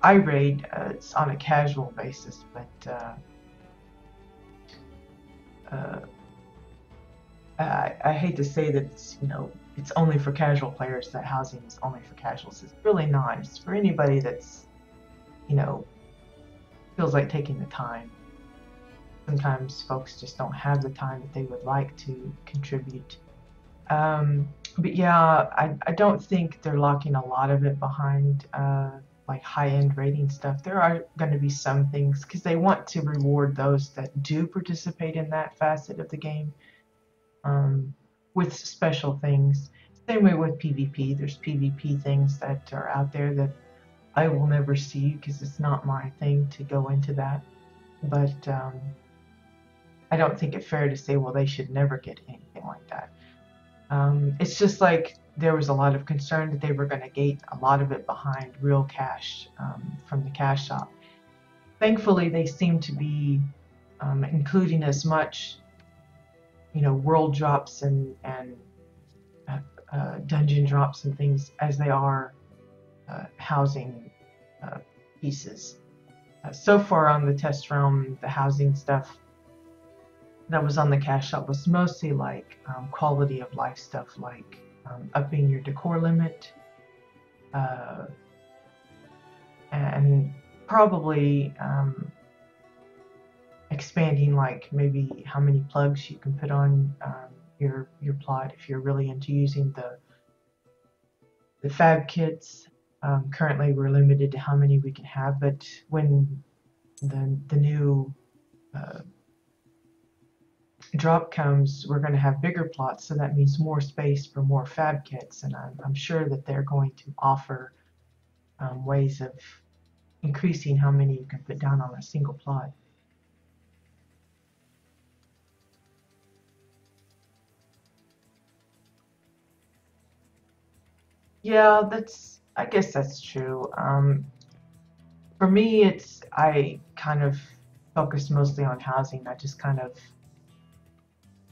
I raid, it's on a casual basis, but uh, I hate to say that it's, it's only for casual players, that housing is only for casuals. It's really not. It's for anybody that's, you know, feels like taking the time. Sometimes folks just don't have the time that they would like to contribute. Um, but yeah, I don't think they're locking a lot of it behind like high-end rating stuff. There are going to be some things because they want to reward those that do participate in that facet of the game with special things. Same way with PvP. There's PvP things that are out there that I will never see because it's not my thing to go into that. But I don't think it's fair to say, well, they should never get anything like that. It's just like there was a lot of concern that they were going to gate a lot of it behind real cash from the cash shop. Thankfully, they seem to be including as much, world drops and dungeon drops and things as they are housing pieces. So far on the test realm, the housing stuff that was on the cash shop was mostly like quality of life stuff, like upping your decor limit, and probably expanding like maybe how many plugs you can put on your plot if you're really into using the fab kits. Currently we're limited to how many we can have, but when the new drop comes, we're going to have bigger plots, so that means more space for more fab kits, and I'm sure that they're going to offer ways of increasing how many you can put down on a single plot. Yeah, I guess that's true. For me, I kind of focus mostly on housing. I just kind of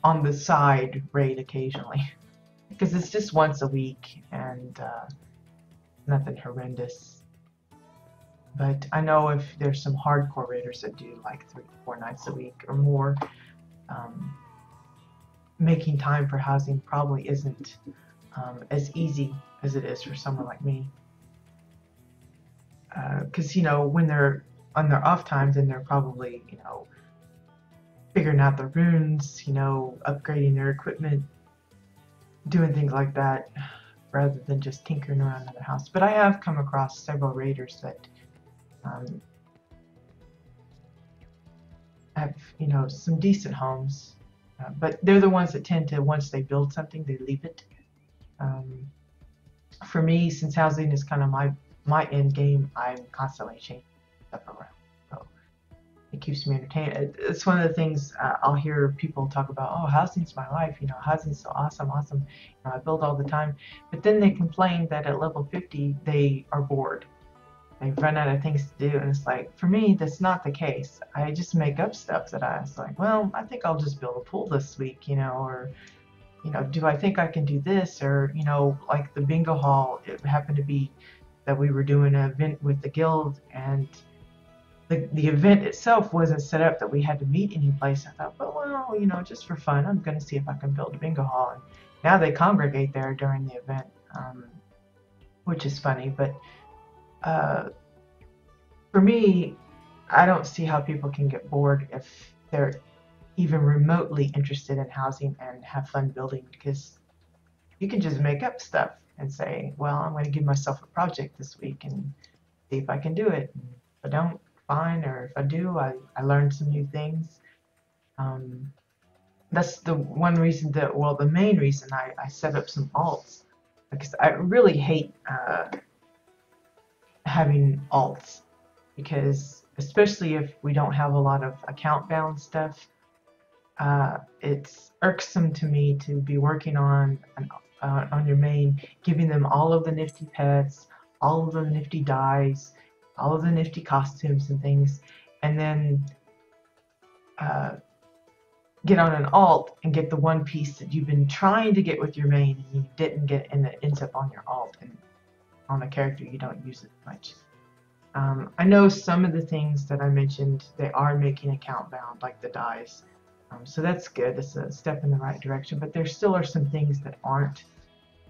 on the side raid occasionally because it's just once a week and nothing horrendous. But I know if there's some hardcore raiders that do like 3 or 4 nights a week or more, making time for housing probably isn't as easy as it is for someone like me. Because when they're on their off times, then they're probably figuring out the runes, upgrading their equipment, doing things like that, rather than just tinkering around in the house. But I have come across several raiders that have some decent homes, but they're the ones that tend to, once they build something, they leave it. For me, since housing is kind of my end game, I'm constantly changing stuff around. So it keeps me entertained. It's one of the things I'll hear people talk about. Oh, housing's my life. Housing's so awesome. I build all the time. But then they complain that at level 50 they are bored. They've run out of things to do, and it's like, for me, that's not the case. I just make up stuff that it's like, well, I think I'll just build a pool this week, or do I think I can do this? Or, like the bingo hall, it happened to be that we were doing an event with the guild, and the event itself wasn't set up that we had to meet any place. I thought, well, just for fun, I'm going to see if I can build a bingo hall. And now they congregate there during the event, which is funny. But for me, I don't see how people can get bored if they're even remotely interested in housing and have fun building, because you can just make up stuff and say, well, I'm going to give myself a project this week and see if I can do it. And if I don't, fine, or if I do, I learn some new things. That's the one reason the main reason I set up some alts, because I really hate having alts, because especially if we don't have a lot of account bound stuff, it's irksome to me to be working on your main, giving them all of the nifty pets, all of the nifty dyes, all of the nifty costumes and things, and then get on an alt and get the one piece that you've been trying to get with your main and you didn't get, and it ends up on your alt, and on a character you don't use it much. I know some of the things that I mentioned, they are making account bound, like the dies. So that's good. That's a step in the right direction. But there still are some things that aren't.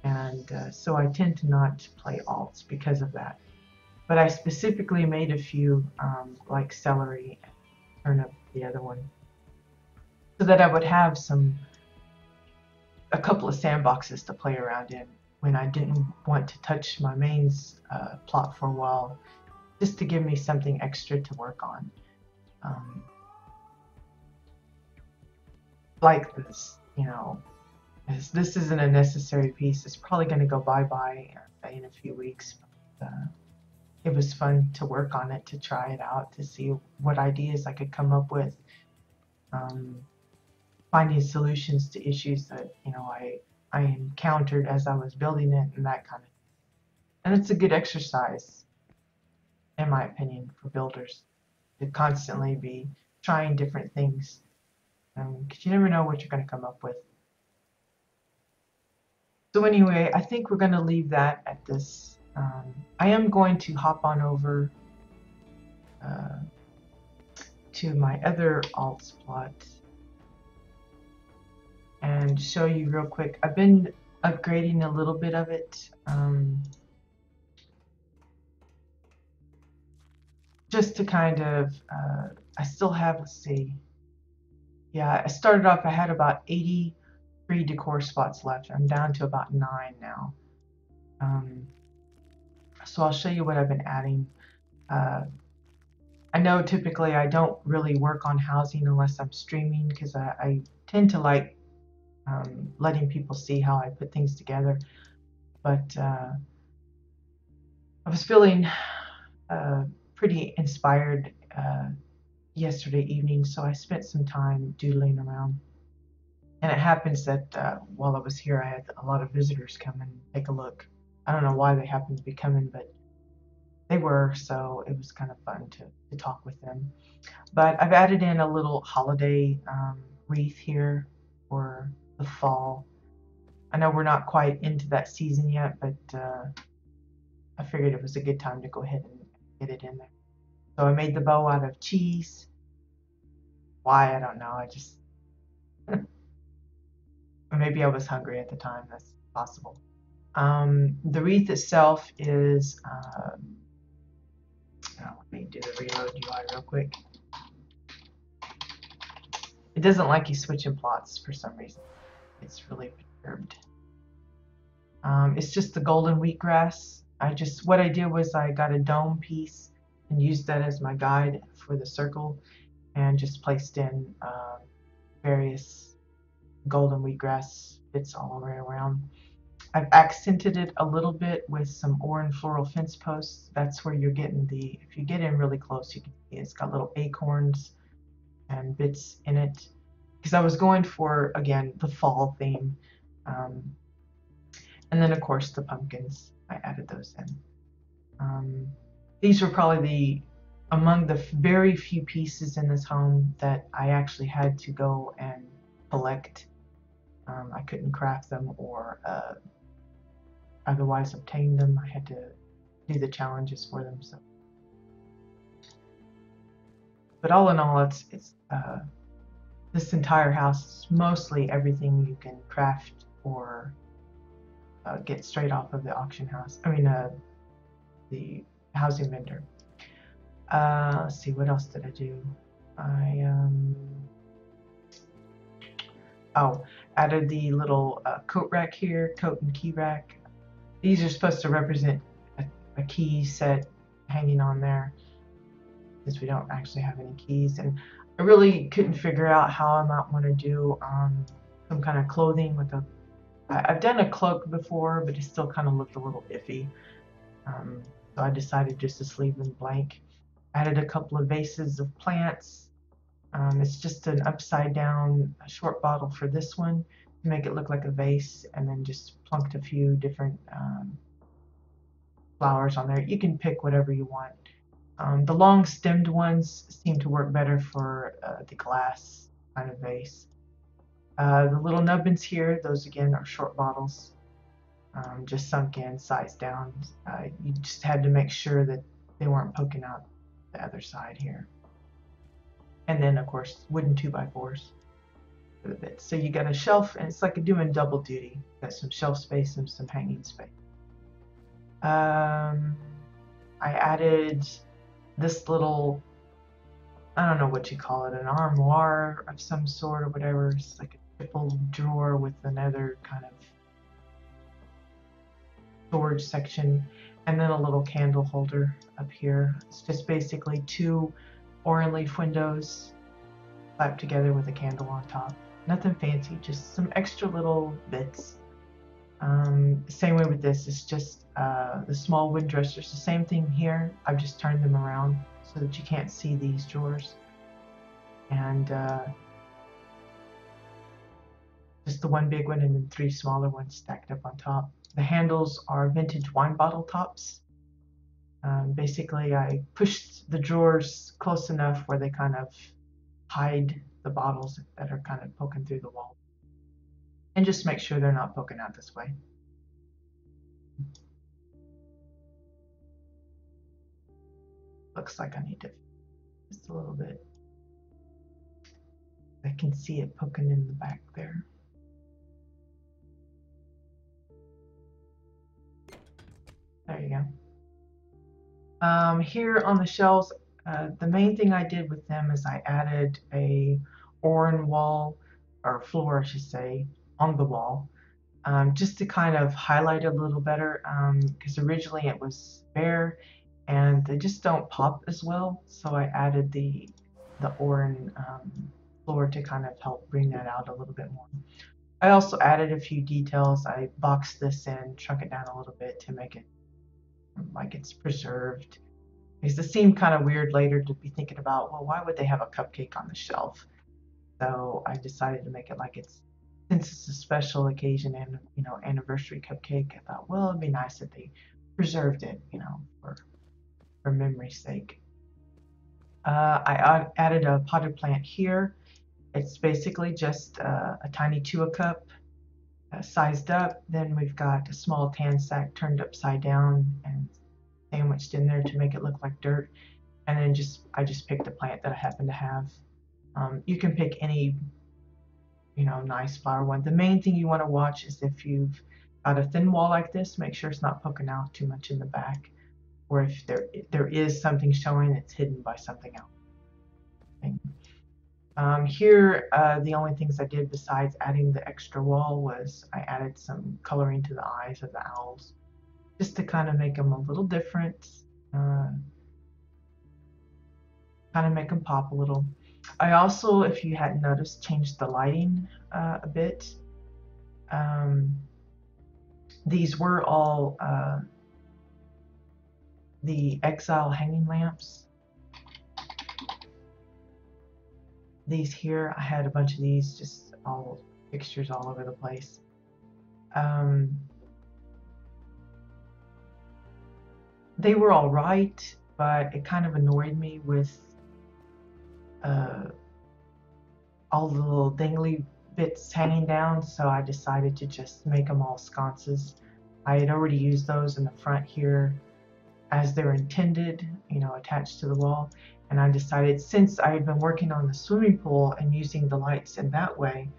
And so I tend to not play alts because of that. But I specifically made a few, like celery and turnip, the other one, so that I would have a couple of sandboxes to play around in when I didn't want to touch my main's plot for a while, just to give me something extra to work on. Like this, this isn't a necessary piece. It's probably going to go bye-bye in a few weeks. But, it was fun to work on it, to try it out, to see what ideas I could come up with, finding solutions to issues that I encountered as I was building it, and that kind of. And it's a good exercise, in my opinion, for builders to constantly be trying different things, because you never know what you're going to come up with. So anyway, I think we're going to leave that at this. I am going to hop on over to my other alts plot and show you real quick. I've been upgrading a little bit of it, just to kind of, I still have, let's see, yeah, I started off, I had about 83 decor spots left. I'm down to about 9 now. So I'll show you what I've been adding. I know typically I don't really work on housing unless I'm streaming, because I tend to like letting people see how I put things together. But I was feeling pretty inspired yesterday evening, so I spent some time doodling around. And it happens that while I was here, I had a lot of visitors come and take a look. I don't know why they happened to be coming, but they were, so it was kind of fun to talk with them. But I've added in a little holiday wreath here for the fall. I know we're not quite into that season yet, but I figured it was a good time to go ahead and get it in there. So I made the bow out of cheese. Why, I don't know. I just maybe I was hungry at the time. That's possible. The wreath itself is, let me do the reload UI real quick. It doesn't like you switching plots for some reason. It's really perturbed. It's just the golden wheatgrass. What I did was I got a dome piece and used that as my guide for the circle, and just placed in various golden wheatgrass bits all the way around. I've accented it a little bit with some orange floral fence posts. That's where you're getting if you get in really close, you can see it's got little acorns and bits in it. Because I was going for, again, the fall theme. And then, of course, the pumpkins. I added those in. These were probably among the very few pieces in this home that I actually had to go and collect. I couldn't craft them or otherwise obtain them. I had to do the challenges for them. So, but all in all, it's this entire house is mostly everything you can craft or get straight off of the auction house. I mean, the housing vendor. Let's see, what else did I do? Added the little coat rack here, coat and key rack. These are supposed to represent a key set hanging on there, since we don't actually have any keys. And I really couldn't figure out how I might want to do some kind of clothing with I've done a cloak before, but it still kind of looked a little iffy. So I decided just to leave them blank. Added a couple of vases of plants. It's just an upside down short bottle for this one to make it look like a vase, and then just plunked a few different flowers on there. You can pick whatever you want. The long stemmed ones seem to work better for the glass kind of vase. The little nubbins here, those again are short bottles, just sunk in, sized down. You just had to make sure that they weren't poking out the other side here. And then, of course, wooden 2x4s for the bits. So you got a shelf, and it's like doing double duty. You got some shelf space and some hanging space. I added this little, I don't know what you call it, an armoire of some sort or whatever. It's like a triple drawer with another kind of storage section, and then a little candle holder up here. It's just basically two orange leaf windows slapped together with a candle on top. Nothing fancy, just some extra little bits. Same way with this, it's just the small wind dressers. The same thing here. I've just turned them around so that you can't see these drawers. And just the one big one and then three smaller ones stacked up on top. The handles are vintage wine bottle tops. Basically, I pushed the drawers close enough where they kind of hide the bottles that are kind of poking through the wall. And just make sure they're not poking out this way. Looks like I need to just a little bit. I can see it poking in the back there. There you go. Here on the shelves, the main thing I did with them is I added a orange wall, or floor I should say, on the wall, just to kind of highlight it a little better, because originally it was bare and they just don't pop as well, so I added the orange floor to kind of help bring that out a little bit more. I also added a few details. I boxed this in, shrunk it down a little bit to make it like it's preserved, because it seemed kind of weird later to be thinking about, well, why would they have a cupcake on the shelf? So I decided to make it like it's, since it's a special occasion and, you know, anniversary cupcake, I thought, well, it'd be nice if they preserved it, you know, for memory's sake. I added a potted plant here. It's basically just a tiny chua cup sized up. Then we've got a small tan sack turned upside down and sandwiched in there to make it look like dirt. And then I just picked a plant that I happen to have. You can pick any, you know, nice flower one. The main thing you want to watch is if you've got a thin wall like this, make sure it's not poking out too much in the back, or if there is something showing, it's hidden by something else. Here, the only things I did besides adding the extra wall was I added some coloring to the eyes of the owls, just to kind of make them a little different, kind of make them pop a little. I also, if you hadn't noticed, changed the lighting a bit. These were all the Exile hanging lamps. These here, I had a bunch of these, just all fixtures all over the place. They were all right, but it kind of annoyed me with all the little dangly bits hanging down, so I decided to just make them all sconces. I had already used those in the front here as they're intended, you know, attached to the wall. And I decided, since I had been working on the swimming pool and using the lights in that way,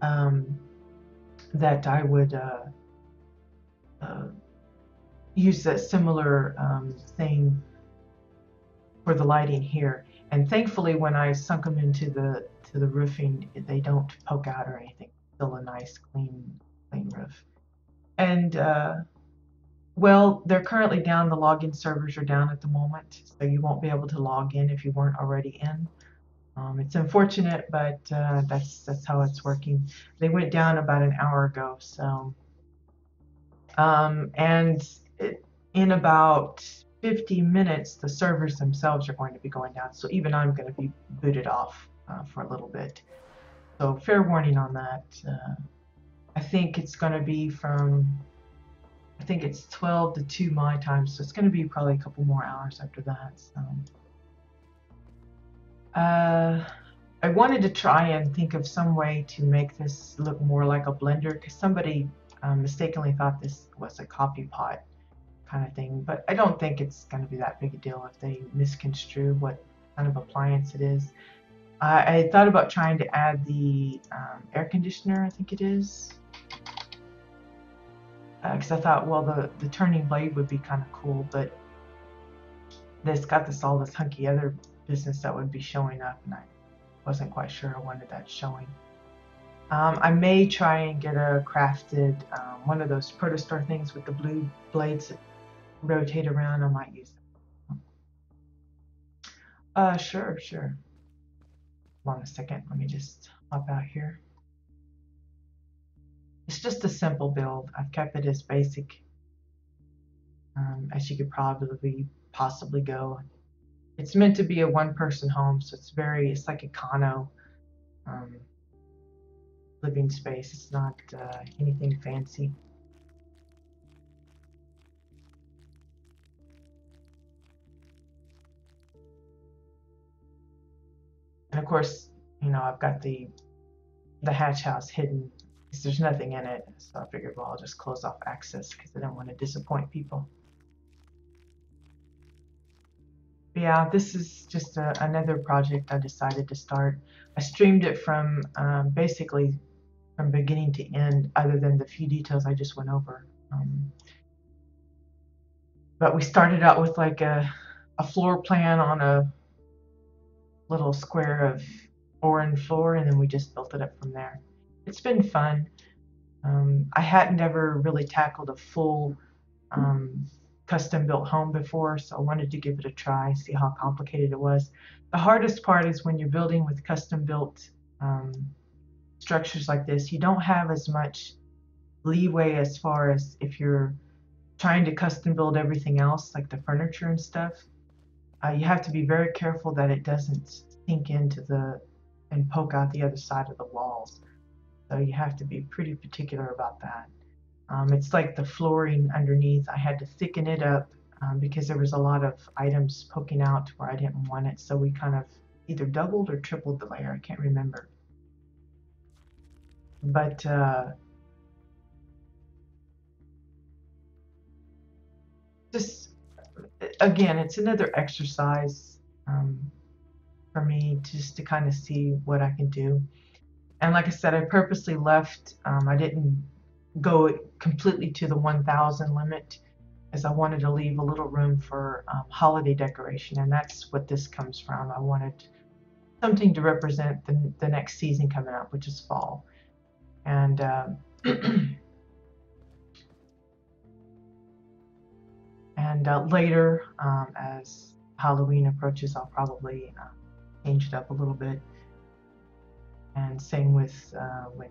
that I would use a similar thing for the lighting here. And thankfully, when I sunk them into the roofing, they don't poke out or anything. Still a nice, clean roof. And well, they're currently down. The login servers are down at the moment, so you won't be able to log in if you weren't already in. It's unfortunate, but that's how it's working. They went down about an hour ago, so in about 50 minutes, the servers themselves are going to be going down. So even I'm going to be booted off for a little bit. So fair warning on that. I think it's going to be from, I think it's 12 to 2 my time, so it's going to be probably a couple more hours after that. So I wanted to try and think of some way to make this look more like a blender, because somebody mistakenly thought this was a coffee pot kind of thing, but I don't think it's going to be that big a deal if they misconstrue what kind of appliance it is. I thought about trying to add the air conditioner, I think it is, because I thought, well, the turning blade would be kind of cool, but this got all this hunky other business that would be showing up, and I wasn't quite sure I wanted that showing. I may try and get a crafted one of those protostar things with the blue blades that rotate around. I might use that. Sure. Hold on a second. Let me just hop out here. It's just a simple build. I've kept it as basic as you could probably possibly go. It's meant to be a one-person home, so it's like a condo living space. It's not anything fancy. And of course, you know, I've got the hatch house hidden because there's nothing in it. So I figured, well, I'll just close off access because I don't want to disappoint people. But yeah, this is just another project I decided to start. I streamed it from basically from beginning to end, other than the few details I just went over. But we started out with like a floor plan on a little square of orange floor, and then we just built it up from there. It's been fun. I hadn't ever really tackled a full custom built home before, so I wanted to give it a try, see how complicated it was. The hardest part is when you're building with custom built structures like this, you don't have as much leeway as far as if you're trying to custom build everything else, like the furniture and stuff. You have to be very careful that it doesn't sink into and poke out the other side of the walls. So you have to be pretty particular about that. It's like the flooring underneath. I had to thicken it up because there was a lot of items poking out where I didn't want it. So we kind of either doubled or tripled the layer. I can't remember. But just again, it's another exercise for me just to kind of see what I can do. And like I said, I purposely left. I didn't go completely to the 1,000 limit, as I wanted to leave a little room for holiday decoration, and that's what this comes from. I wanted something to represent the next season coming up, which is fall. And later, as Halloween approaches, I'll probably change it up a little bit. And same with when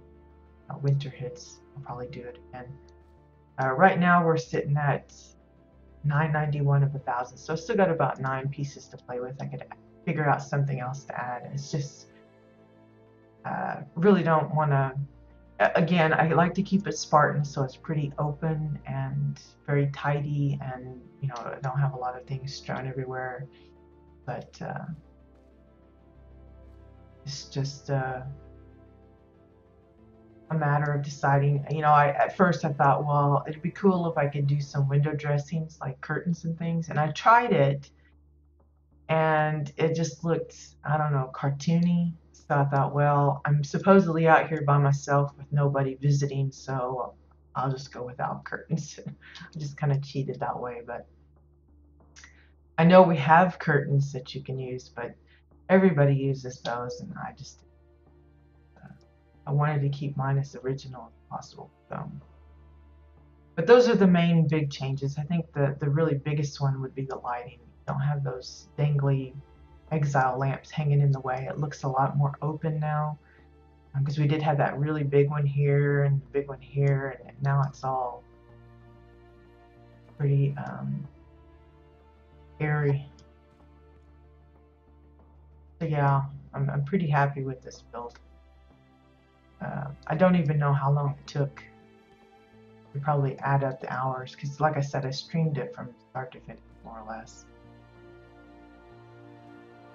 winter hits, I'll probably do it again. Right now we're sitting at 991 of 1,000, so I still got about 9 pieces to play with. I could figure out something else to add. It's just really don't want to. Again, I like to keep it Spartan, so it's pretty open and very tidy, and you know, I don't have a lot of things strewn everywhere. But it's just a matter of deciding. You know, at first I thought, well, it'd be cool if I could do some window dressings like curtains and things, and I tried it, and it just looked, I don't know, cartoony. So I thought, well, I'm supposedly out here by myself with nobody visiting, so I'll just go without curtains. I just kind of cheated that way, but I know we have curtains that you can use, but everybody uses those, and I wanted to keep mine as original as possible. So, but those are the main big changes. I think the really biggest one would be the lighting. You don't have those dangly exile lamps hanging in the way. It looks a lot more open now, because we did have that really big one here and the big one here, and now it's all pretty airy. So yeah, I'm pretty happy with this build. I don't even know how long it took. We probably add up the hours, because like I said, I streamed it from start to finish, more or less.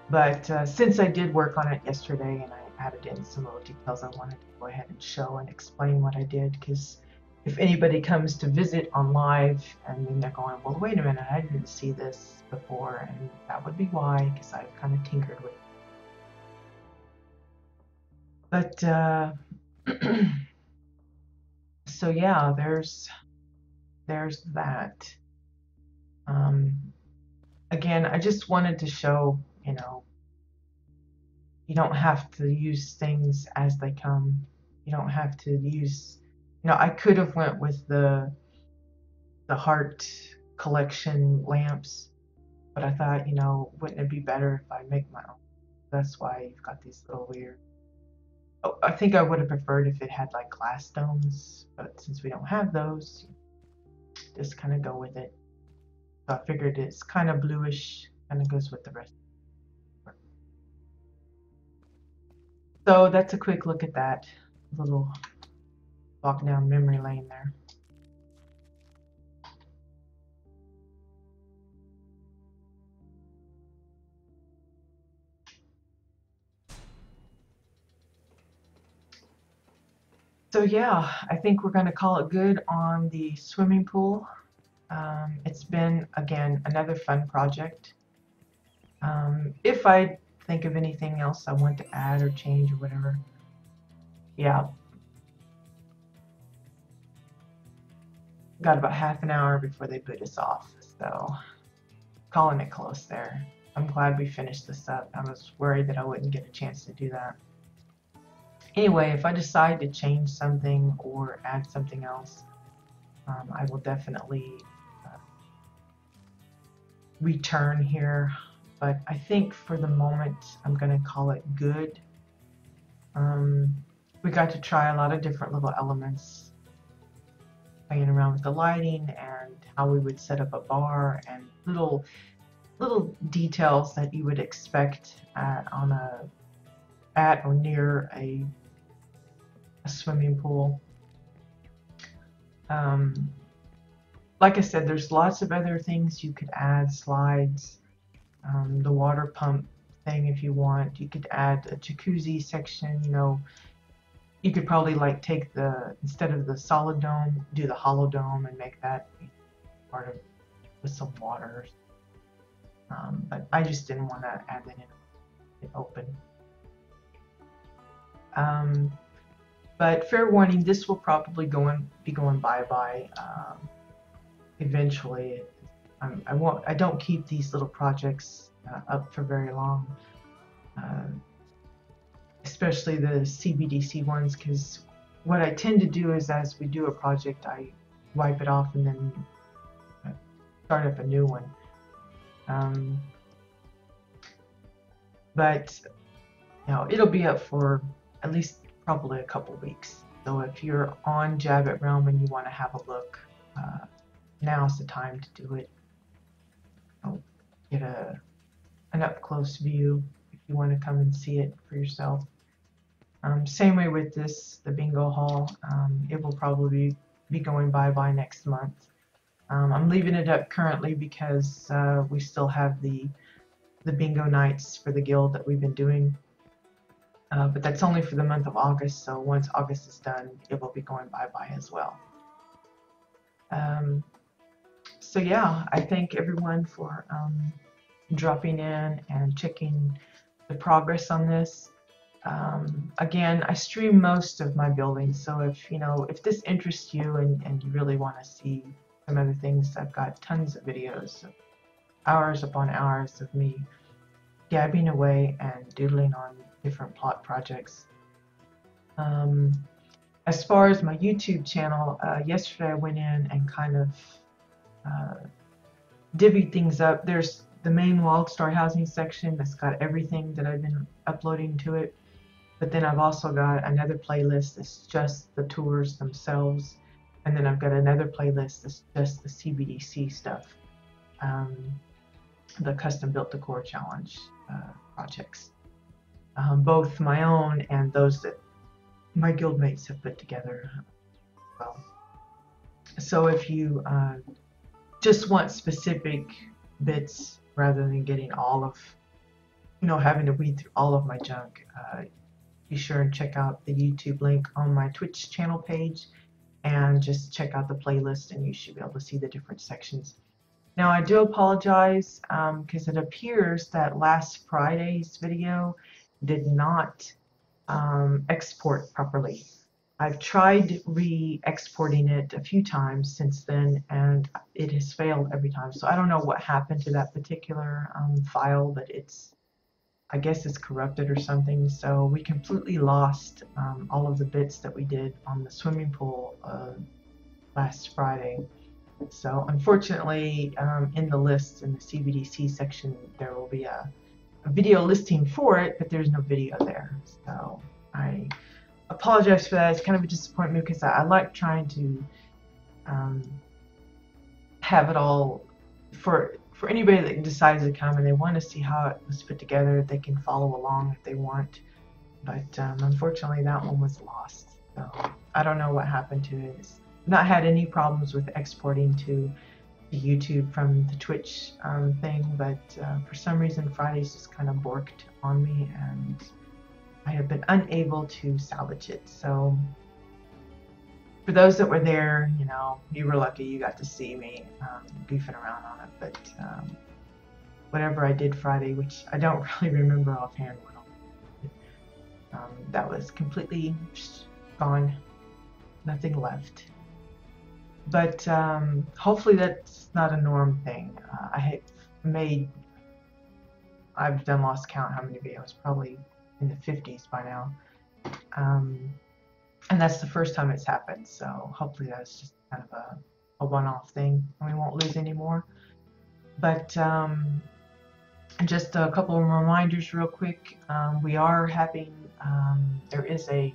But since I did work on it yesterday and I added in some little details, I wanted to go ahead and show and explain what I did, because if anybody comes to visit on live and then they're going, well, wait a minute, I didn't see this before, and that would be why, because I've kind of tinkered with it. But so yeah, there's that. Again, I just wanted to show, you don't have to use things as they come. You don't have to use, I could have went with the heart collection lamps, but I thought, wouldn't it be better if I make my own? That's why you've got these little weird. Oh, I think I would have preferred if it had like glass stones, but since we don't have those, just kind of go with it. So I figured it's kind of bluish, kind of goes with the rest. So that's a quick look at that little walk down memory lane there. So yeah, I think we're going to call it good on the swimming pool. It's been, again, another fun project. If I think of anything else I want to add or change or whatever, yeah. Got about half an hour before they boot us off, so calling it close there. I'm glad we finished this up. I was worried that I wouldn't get a chance to do that. Anyway, if I decide to change something or add something else, I will definitely return here. But I think for the moment, I'm going to call it good. We got to try a lot of different little elements, playing around with the lighting and how we would set up a bar, and little details that you would expect at or near a swimming pool. Like I said, there's lots of other things you could add, slides, the water pump thing if you want. You could add a jacuzzi section, you could probably like take instead of the solid dome, do the hollow dome and make that part of with some water. But I just didn't want to add that in open. But fair warning, this will probably be going bye-bye eventually. I don't keep these little projects up for very long, especially the CBDC ones, because what I tend to do is as we do a project, I wipe it off and then start up a new one. But it'll be up for at least probably a couple weeks. So if you're on Jabbit Realm and you want to have a look, now's the time to do it. Get an up-close view if you want to come and see it for yourself. Same way with the bingo hall. It will probably be going bye-bye next month. I'm leaving it up currently because we still have the bingo nights for the guild that we've been doing. But that's only for the month of August, so once August is done, it will be going bye-bye as well. So yeah, I thank everyone for dropping in and checking the progress on this. Again, I stream most of my buildings, so if this interests you and you really want to see some other things, I've got tons of videos, hours upon hours of me gabbing away and doodling on different plot projects. As far as my YouTube channel, yesterday I went in and kind of divvied things up. There's the main WildStar Housing section that's got everything that I've been uploading to it. But then I've also got another playlist that's just the tours themselves. And then I've got another playlist that's just the CBDC stuff, the Custom Built Decor Challenge projects. Both my own and those that my guildmates have put together. Well, so if you just want specific bits rather than getting all of having to weed through all of my junk, be sure and check out the YouTube link on my Twitch channel page and just check out the playlist, and you should be able to see the different sections. Now, I do apologize because it appears that last Friday's video did not export properly. I've tried re-exporting it a few times since then, and it has failed every time. So I don't know what happened to that particular file, but I guess it's corrupted or something. So we completely lost all of the bits that we did on the swimming pool last Friday. So unfortunately, in the list in the CBDC section, there will be a video listing for it, but there's no video there. So I apologize for that. It's kind of a disappointment because I like trying to have it all for anybody that decides to come and they want to see how it was put together. They can follow along if they want, but unfortunately that one was lost. So I don't know what happened to it. It's not had any problems with exporting to YouTube from the Twitch thing, but for some reason Friday's just kind of borked on me, and I have been unable to salvage it. So for those that were there, you were lucky. You got to see me goofing around on it. But whatever I did Friday, which I don't really remember offhand what I did, that was completely gone. Nothing left. But hopefully that's not a norm thing. I've done lost count how many videos, probably in the 50s by now. And that's the first time it's happened, so hopefully that's just kind of a one-off thing and we won't lose any more. But just a couple of reminders real quick. We are having, there is a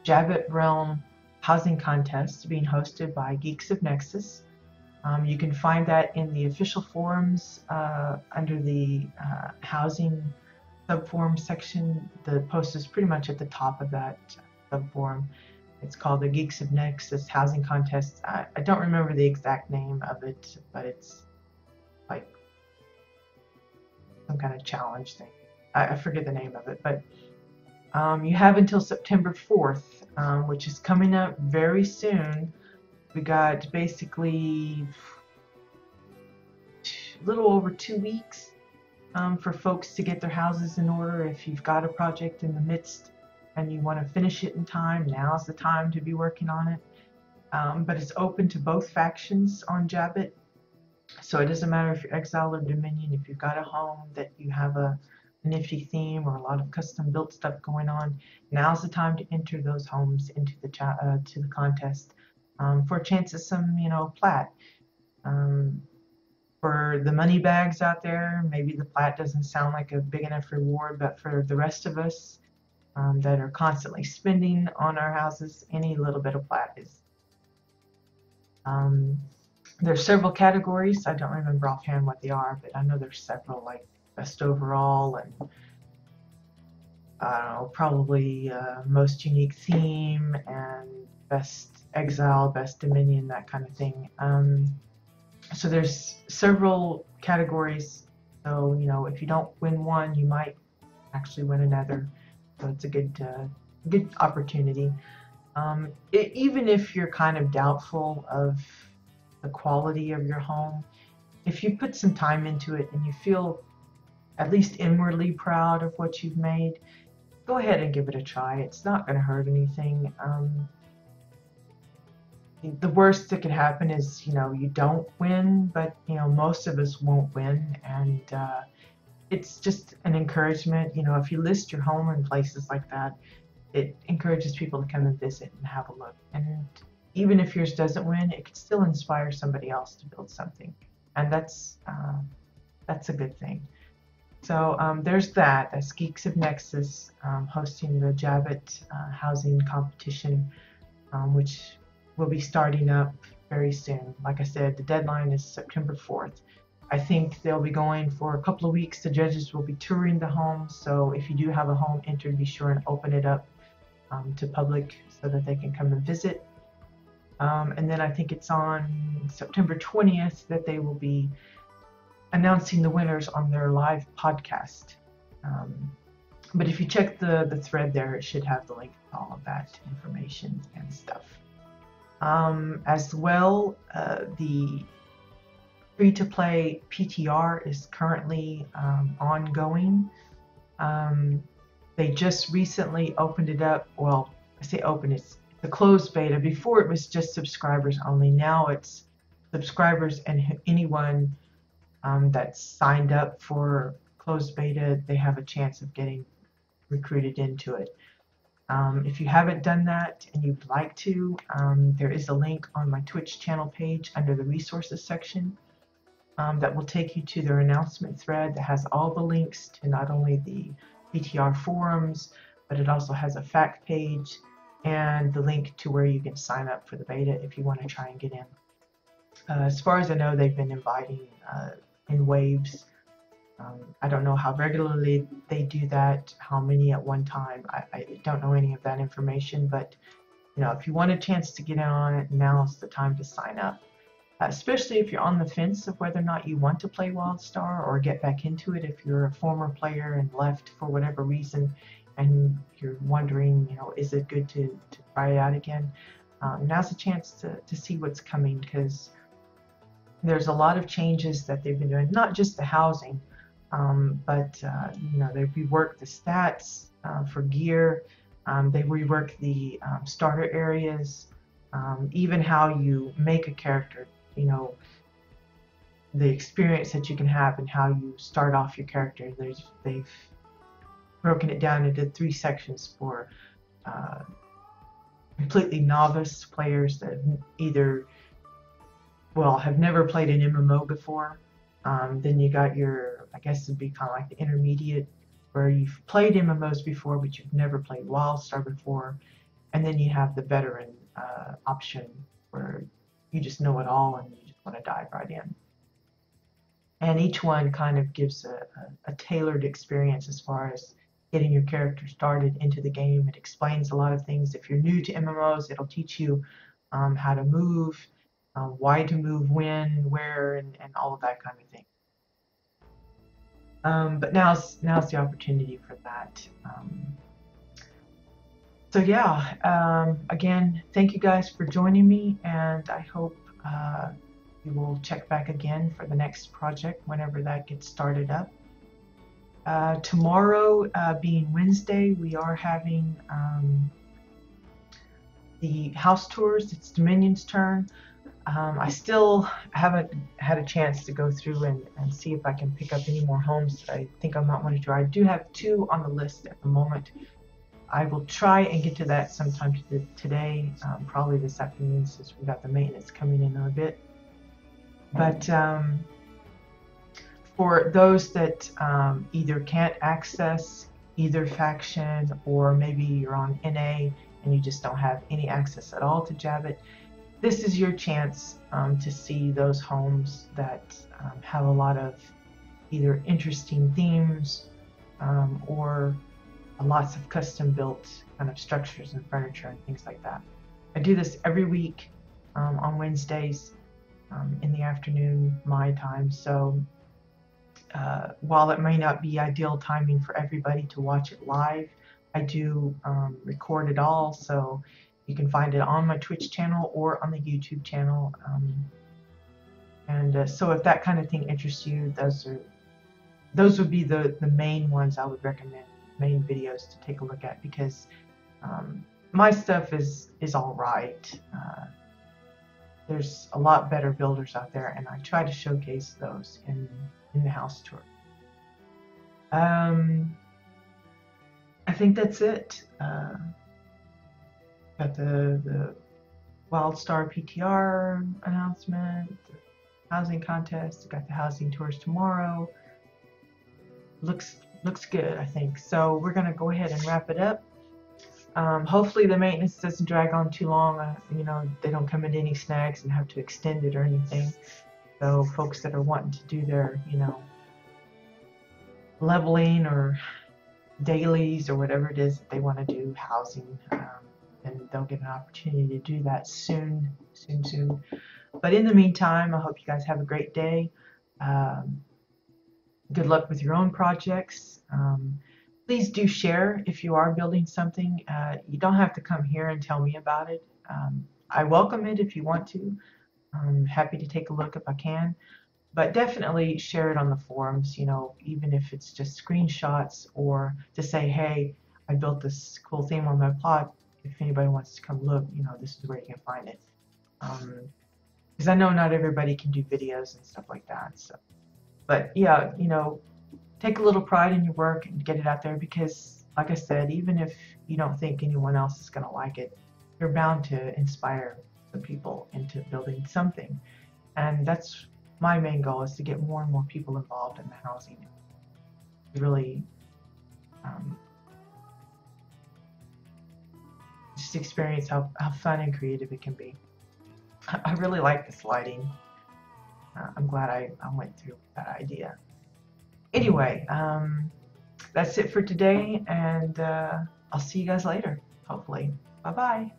Jabbit Realm housing contest being hosted by Geeks of Nexus. You can find that in the official forums under the housing subforum section. The post is pretty much at the top of that subforum. It's called the Geeks of Nexus Housing Contest. I don't remember the exact name of it, but it's like some kind of challenge thing. I forget the name of it, but you have until September 4th, which is coming up very soon. We got basically a little over 2 weeks for folks to get their houses in order. If you've got a project in the midst and you want to finish it in time, now's the time to be working on it. But it's open to both factions on Jabbit. So it doesn't matter if you're Exile or Dominion. If you've got a home that you have a nifty theme or a lot of custom built stuff going on, now's the time to enter those homes into the to the contest for a chance at some plat. For the money bags out there, maybe the plat doesn't sound like a big enough reward, but for the rest of us that are constantly spending on our houses, any little bit of plat is. There's several categories. I don't remember offhand what they are, but I know there's several, like best overall and I don't know, probably most unique theme and best exile, best dominion, that kind of thing. So there's several categories. So if you don't win one, you might actually win another. So it's a good opportunity. Even if you're kind of doubtful of the quality of your home, if you put some time into it and you feel at least inwardly proud of what you've made, go ahead and give it a try. It's not going to hurt anything. The worst that could happen is you don't win, but most of us won't win, and it's just an encouragement. If you list your home in places like that, it encourages people to come and visit and have a look. And even if yours doesn't win, it could still inspire somebody else to build something, and that's a good thing. So there's that. That's Geeks of Nexus hosting the Jabbit housing competition, which will be starting up very soon. Like I said, the deadline is September 4th. I think they'll be going for a couple of weeks. The judges will be touring the home, so if you do have a home entered, be sure and open it up to public so that they can come and visit. And then I think it's on September 20th that they will be announcing the winners on their live podcast. But if you check the thread there, it should have the link to all of that information and stuff. As well, the free-to-play PTR is currently ongoing. They just recently opened it up. Well, I say open, it's the closed beta. Before it was just subscribers only. Now it's subscribers and anyone that's signed up for closed beta, they have a chance of getting recruited into it. If you haven't done that and you'd like to, there is a link on my Twitch channel page under the resources section that will take you to their announcement thread that has all the links to not only the PTR forums, but it also has a fact page and the link to where you can sign up for the beta if you want to try and get in. As far as I know, they've been inviting in waves. I don't know how regularly they do that, how many at one time. I don't know any of that information, but you know, if you want a chance to get in on it, now's the time to sign up. Especially if you're on the fence of whether or not you want to play WildStar or get back into it. If you're a former player and left for whatever reason, and you're wondering, you know, is it good to try it out again? Now's a chance to see what's coming, because there's a lot of changes that they've been doing, not just the housing, but you know, they've reworked the stats for gear. They reworked the starter areas, even how you make a character. You know, the experience that you can have and how you start off your character. They've broken it down into 3 sections for completely novice players that either, well, have never played an MMO before. Then you got your, I guess it'd be kind of like the intermediate, where you've played MMOs before, but you've never played WildStar before. And then you have the veteran option, where you just know it all and you just want to dive right in. And each one kind of gives a tailored experience as far as getting your character started into the game. It explains a lot of things. If you're new to MMOs, it'll teach you how to move, why to move, when, where, and all of that kind of thing. But now's the opportunity for that. So yeah, again, thank you guys for joining me, and I hope you will check back again for the next project whenever that gets started up. Tomorrow, being Wednesday, we are having the house tours. It's Dominion's turn. I still haven't had a chance to go through and see if I can pick up any more homes that I think I might want to try. I do have 2 on the list at the moment. I will try and get to that sometime today, probably this afternoon, since we got the maintenance coming in a bit. But for those that either can't access either faction, or maybe you're on NA and you just don't have any access at all to Jabbit, this is your chance to see those homes that have a lot of either interesting themes or lots of custom built kind of structures and furniture and things like that. I do this every week on Wednesdays in the afternoon my time, so while it may not be ideal timing for everybody to watch it live, I do record it all, so you can find it on my Twitch channel or on the YouTube channel. So if that kind of thing interests you, those would be the main ones I would recommend, main videos to take a look at, because my stuff is all right. There's a lot better builders out there, and I try to showcase those in the house tour. I think that's it. Got the WildStar PTR announcement, the housing contest. Got the housing tours tomorrow. Looks good, I think. So we're gonna go ahead and wrap it up. Hopefully the maintenance doesn't drag on too long. You know, they don't come into any snags and have to extend it or anything. So folks that are wanting to do their, you know, leveling or dailies or whatever it is that they want to do, housing, and they'll get an opportunity to do that soon. But in the meantime, I hope you guys have a great day. Good luck with your own projects, Please do share if you are building something. You don't have to come here and tell me about it. I welcome it if you want to. I'm happy to take a look if I can. But definitely share it on the forums, even if it's just screenshots or to say, hey, I built this cool theme on my plot. If anybody wants to come look, this is where you can find it. Because I know not everybody can do videos and stuff like that. So, but yeah, take a little pride in your work and get it out there because, like I said, even if you don't think anyone else is going to like it, you're bound to inspire the people into building something. And that's my main goal, is to get more and more people involved in the housing. Really just experience how fun and creative it can be. I really like this lighting. I'm glad I went through that idea. Anyway, that's it for today, and I'll see you guys later, hopefully. Bye-bye.